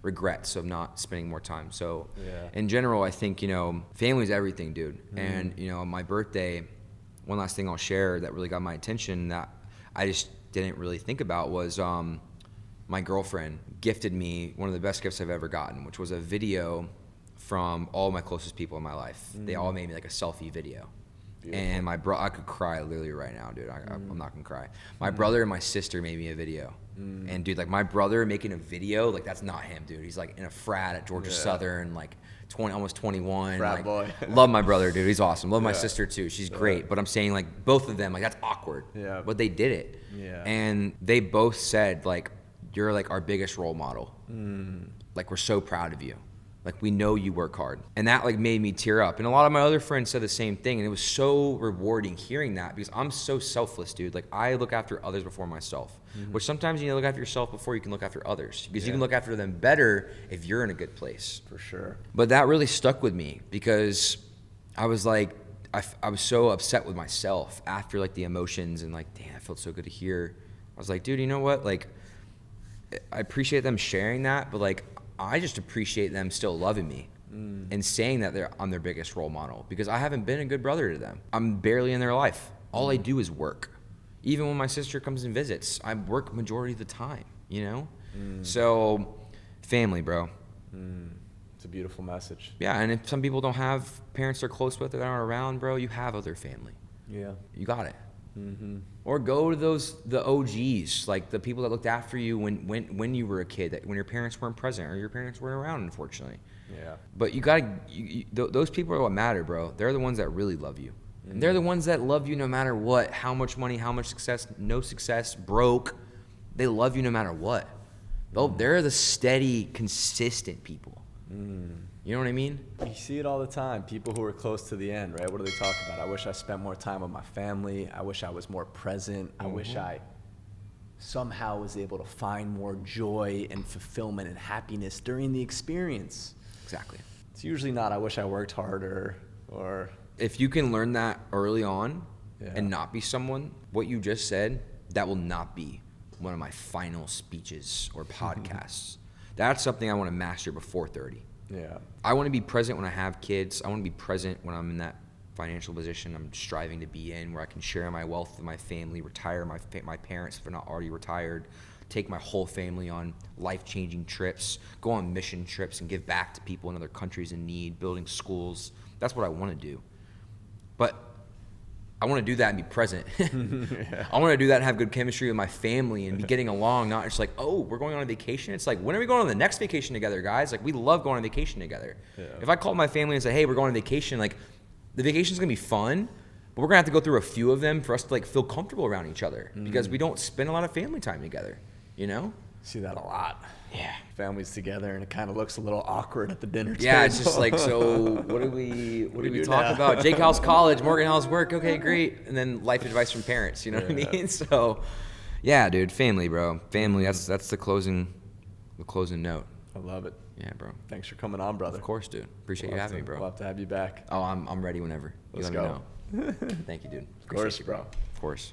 regrets of not spending more time. So, in general, I think, you know, family's everything, dude. And you know, my birthday, one last thing I'll share that really got my attention that I just didn't really think about was my girlfriend gifted me one of the best gifts I've ever gotten, which was a video from all my closest people in my life. They all made me like a selfie video. Beautiful. And I could cry literally right now, dude. I'm not gonna cry. My brother and my sister made me a video. And dude, like, my brother making a video, like, that's not him, dude. He's like in a frat at Georgia Southern, like almost 21. Frat like, boy. Love my brother, dude. He's awesome. Love my sister too. She's great. But I'm saying, like, both of them, like, that's awkward. Yeah. But they did it. Yeah. And they both said, like, you're like our biggest role model. Like, we're so proud of you. Like, we know you work hard. And that, like, made me tear up. And a lot of my other friends said the same thing. And it was so rewarding hearing that, because I'm so selfless, dude. Like, I look after others before myself. Which sometimes you need to look after yourself before you can look after others. Because you can look after them better if you're in a good place. For sure. But that really stuck with me, because I was like, I was so upset with myself after, like, the emotions, and like, damn, it felt so good to hear. I was like, dude, you know what? Like, I appreciate them sharing that, but like, I just appreciate them still loving me and saying that I'm their biggest role model, because I haven't been a good brother to them. I'm barely in their life. All I do is work. Even when my sister comes and visits, I work majority of the time, you know? So, family, bro. It's a beautiful message. Yeah, and if some people don't have parents they're close with that aren't around, bro, you have other family. Yeah. You got it. Or go to the OGs, like the people that looked after you when you were a kid, that when your parents weren't present or your parents weren't around, unfortunately. Yeah. But you gotta, those people are what matter, bro. They're the ones that really love you. And they're the ones that love you no matter what, how much money, how much success, no success, broke. They love you no matter what. They're the steady, consistent people. You know what I mean? You see it all the time. People who are close to the end, right? What do they talk about? I wish I spent more time with my family. I wish I was more present. I wish I somehow was able to find more joy and fulfillment and happiness during the experience. Exactly. It's usually not, I wish I worked harder, or... If you can learn that early on Yeah. and not be someone, what you just said, that will not be one of my final speeches or podcasts. That's something I want to master before 30. Yeah. I want to be present when I have kids. I want to be present when I'm in that financial position I'm striving to be in, where I can share my wealth with my family, retire my parents if they're not already retired, take my whole family on life-changing trips, go on mission trips and give back to people in other countries in need, building schools. That's what I want to do. But I want to do that and be present. Yeah. I want to do that and have good chemistry with my family and be getting along, not just like, oh, we're going on a vacation. It's like, when are we going on the next vacation together, guys? Like, we love going on vacation together. Yeah. If I called my family and said, hey, we're going on vacation, like, the vacation's going to be fun, but we're going to have to go through a few of them for us to, like, feel comfortable around each other, because we don't spend a lot of family time together, you know? See that a lot. Yeah. Families together, and it kind of looks a little awkward at the dinner table. Yeah, it's just like, so what do we do talk now? about? Jake House College, Morgan House work. Okay, great. And then life advice from parents. You know what I mean? So, yeah, dude, family, bro, family. That's the closing note. I love it. Yeah, bro. Thanks for coming on, brother. Of course, dude. Appreciate you having me, bro. We'll have to have you back. Oh, I'm ready whenever. Let's you let me know. Thank you, dude. Of course, Appreciate you, bro. Of course.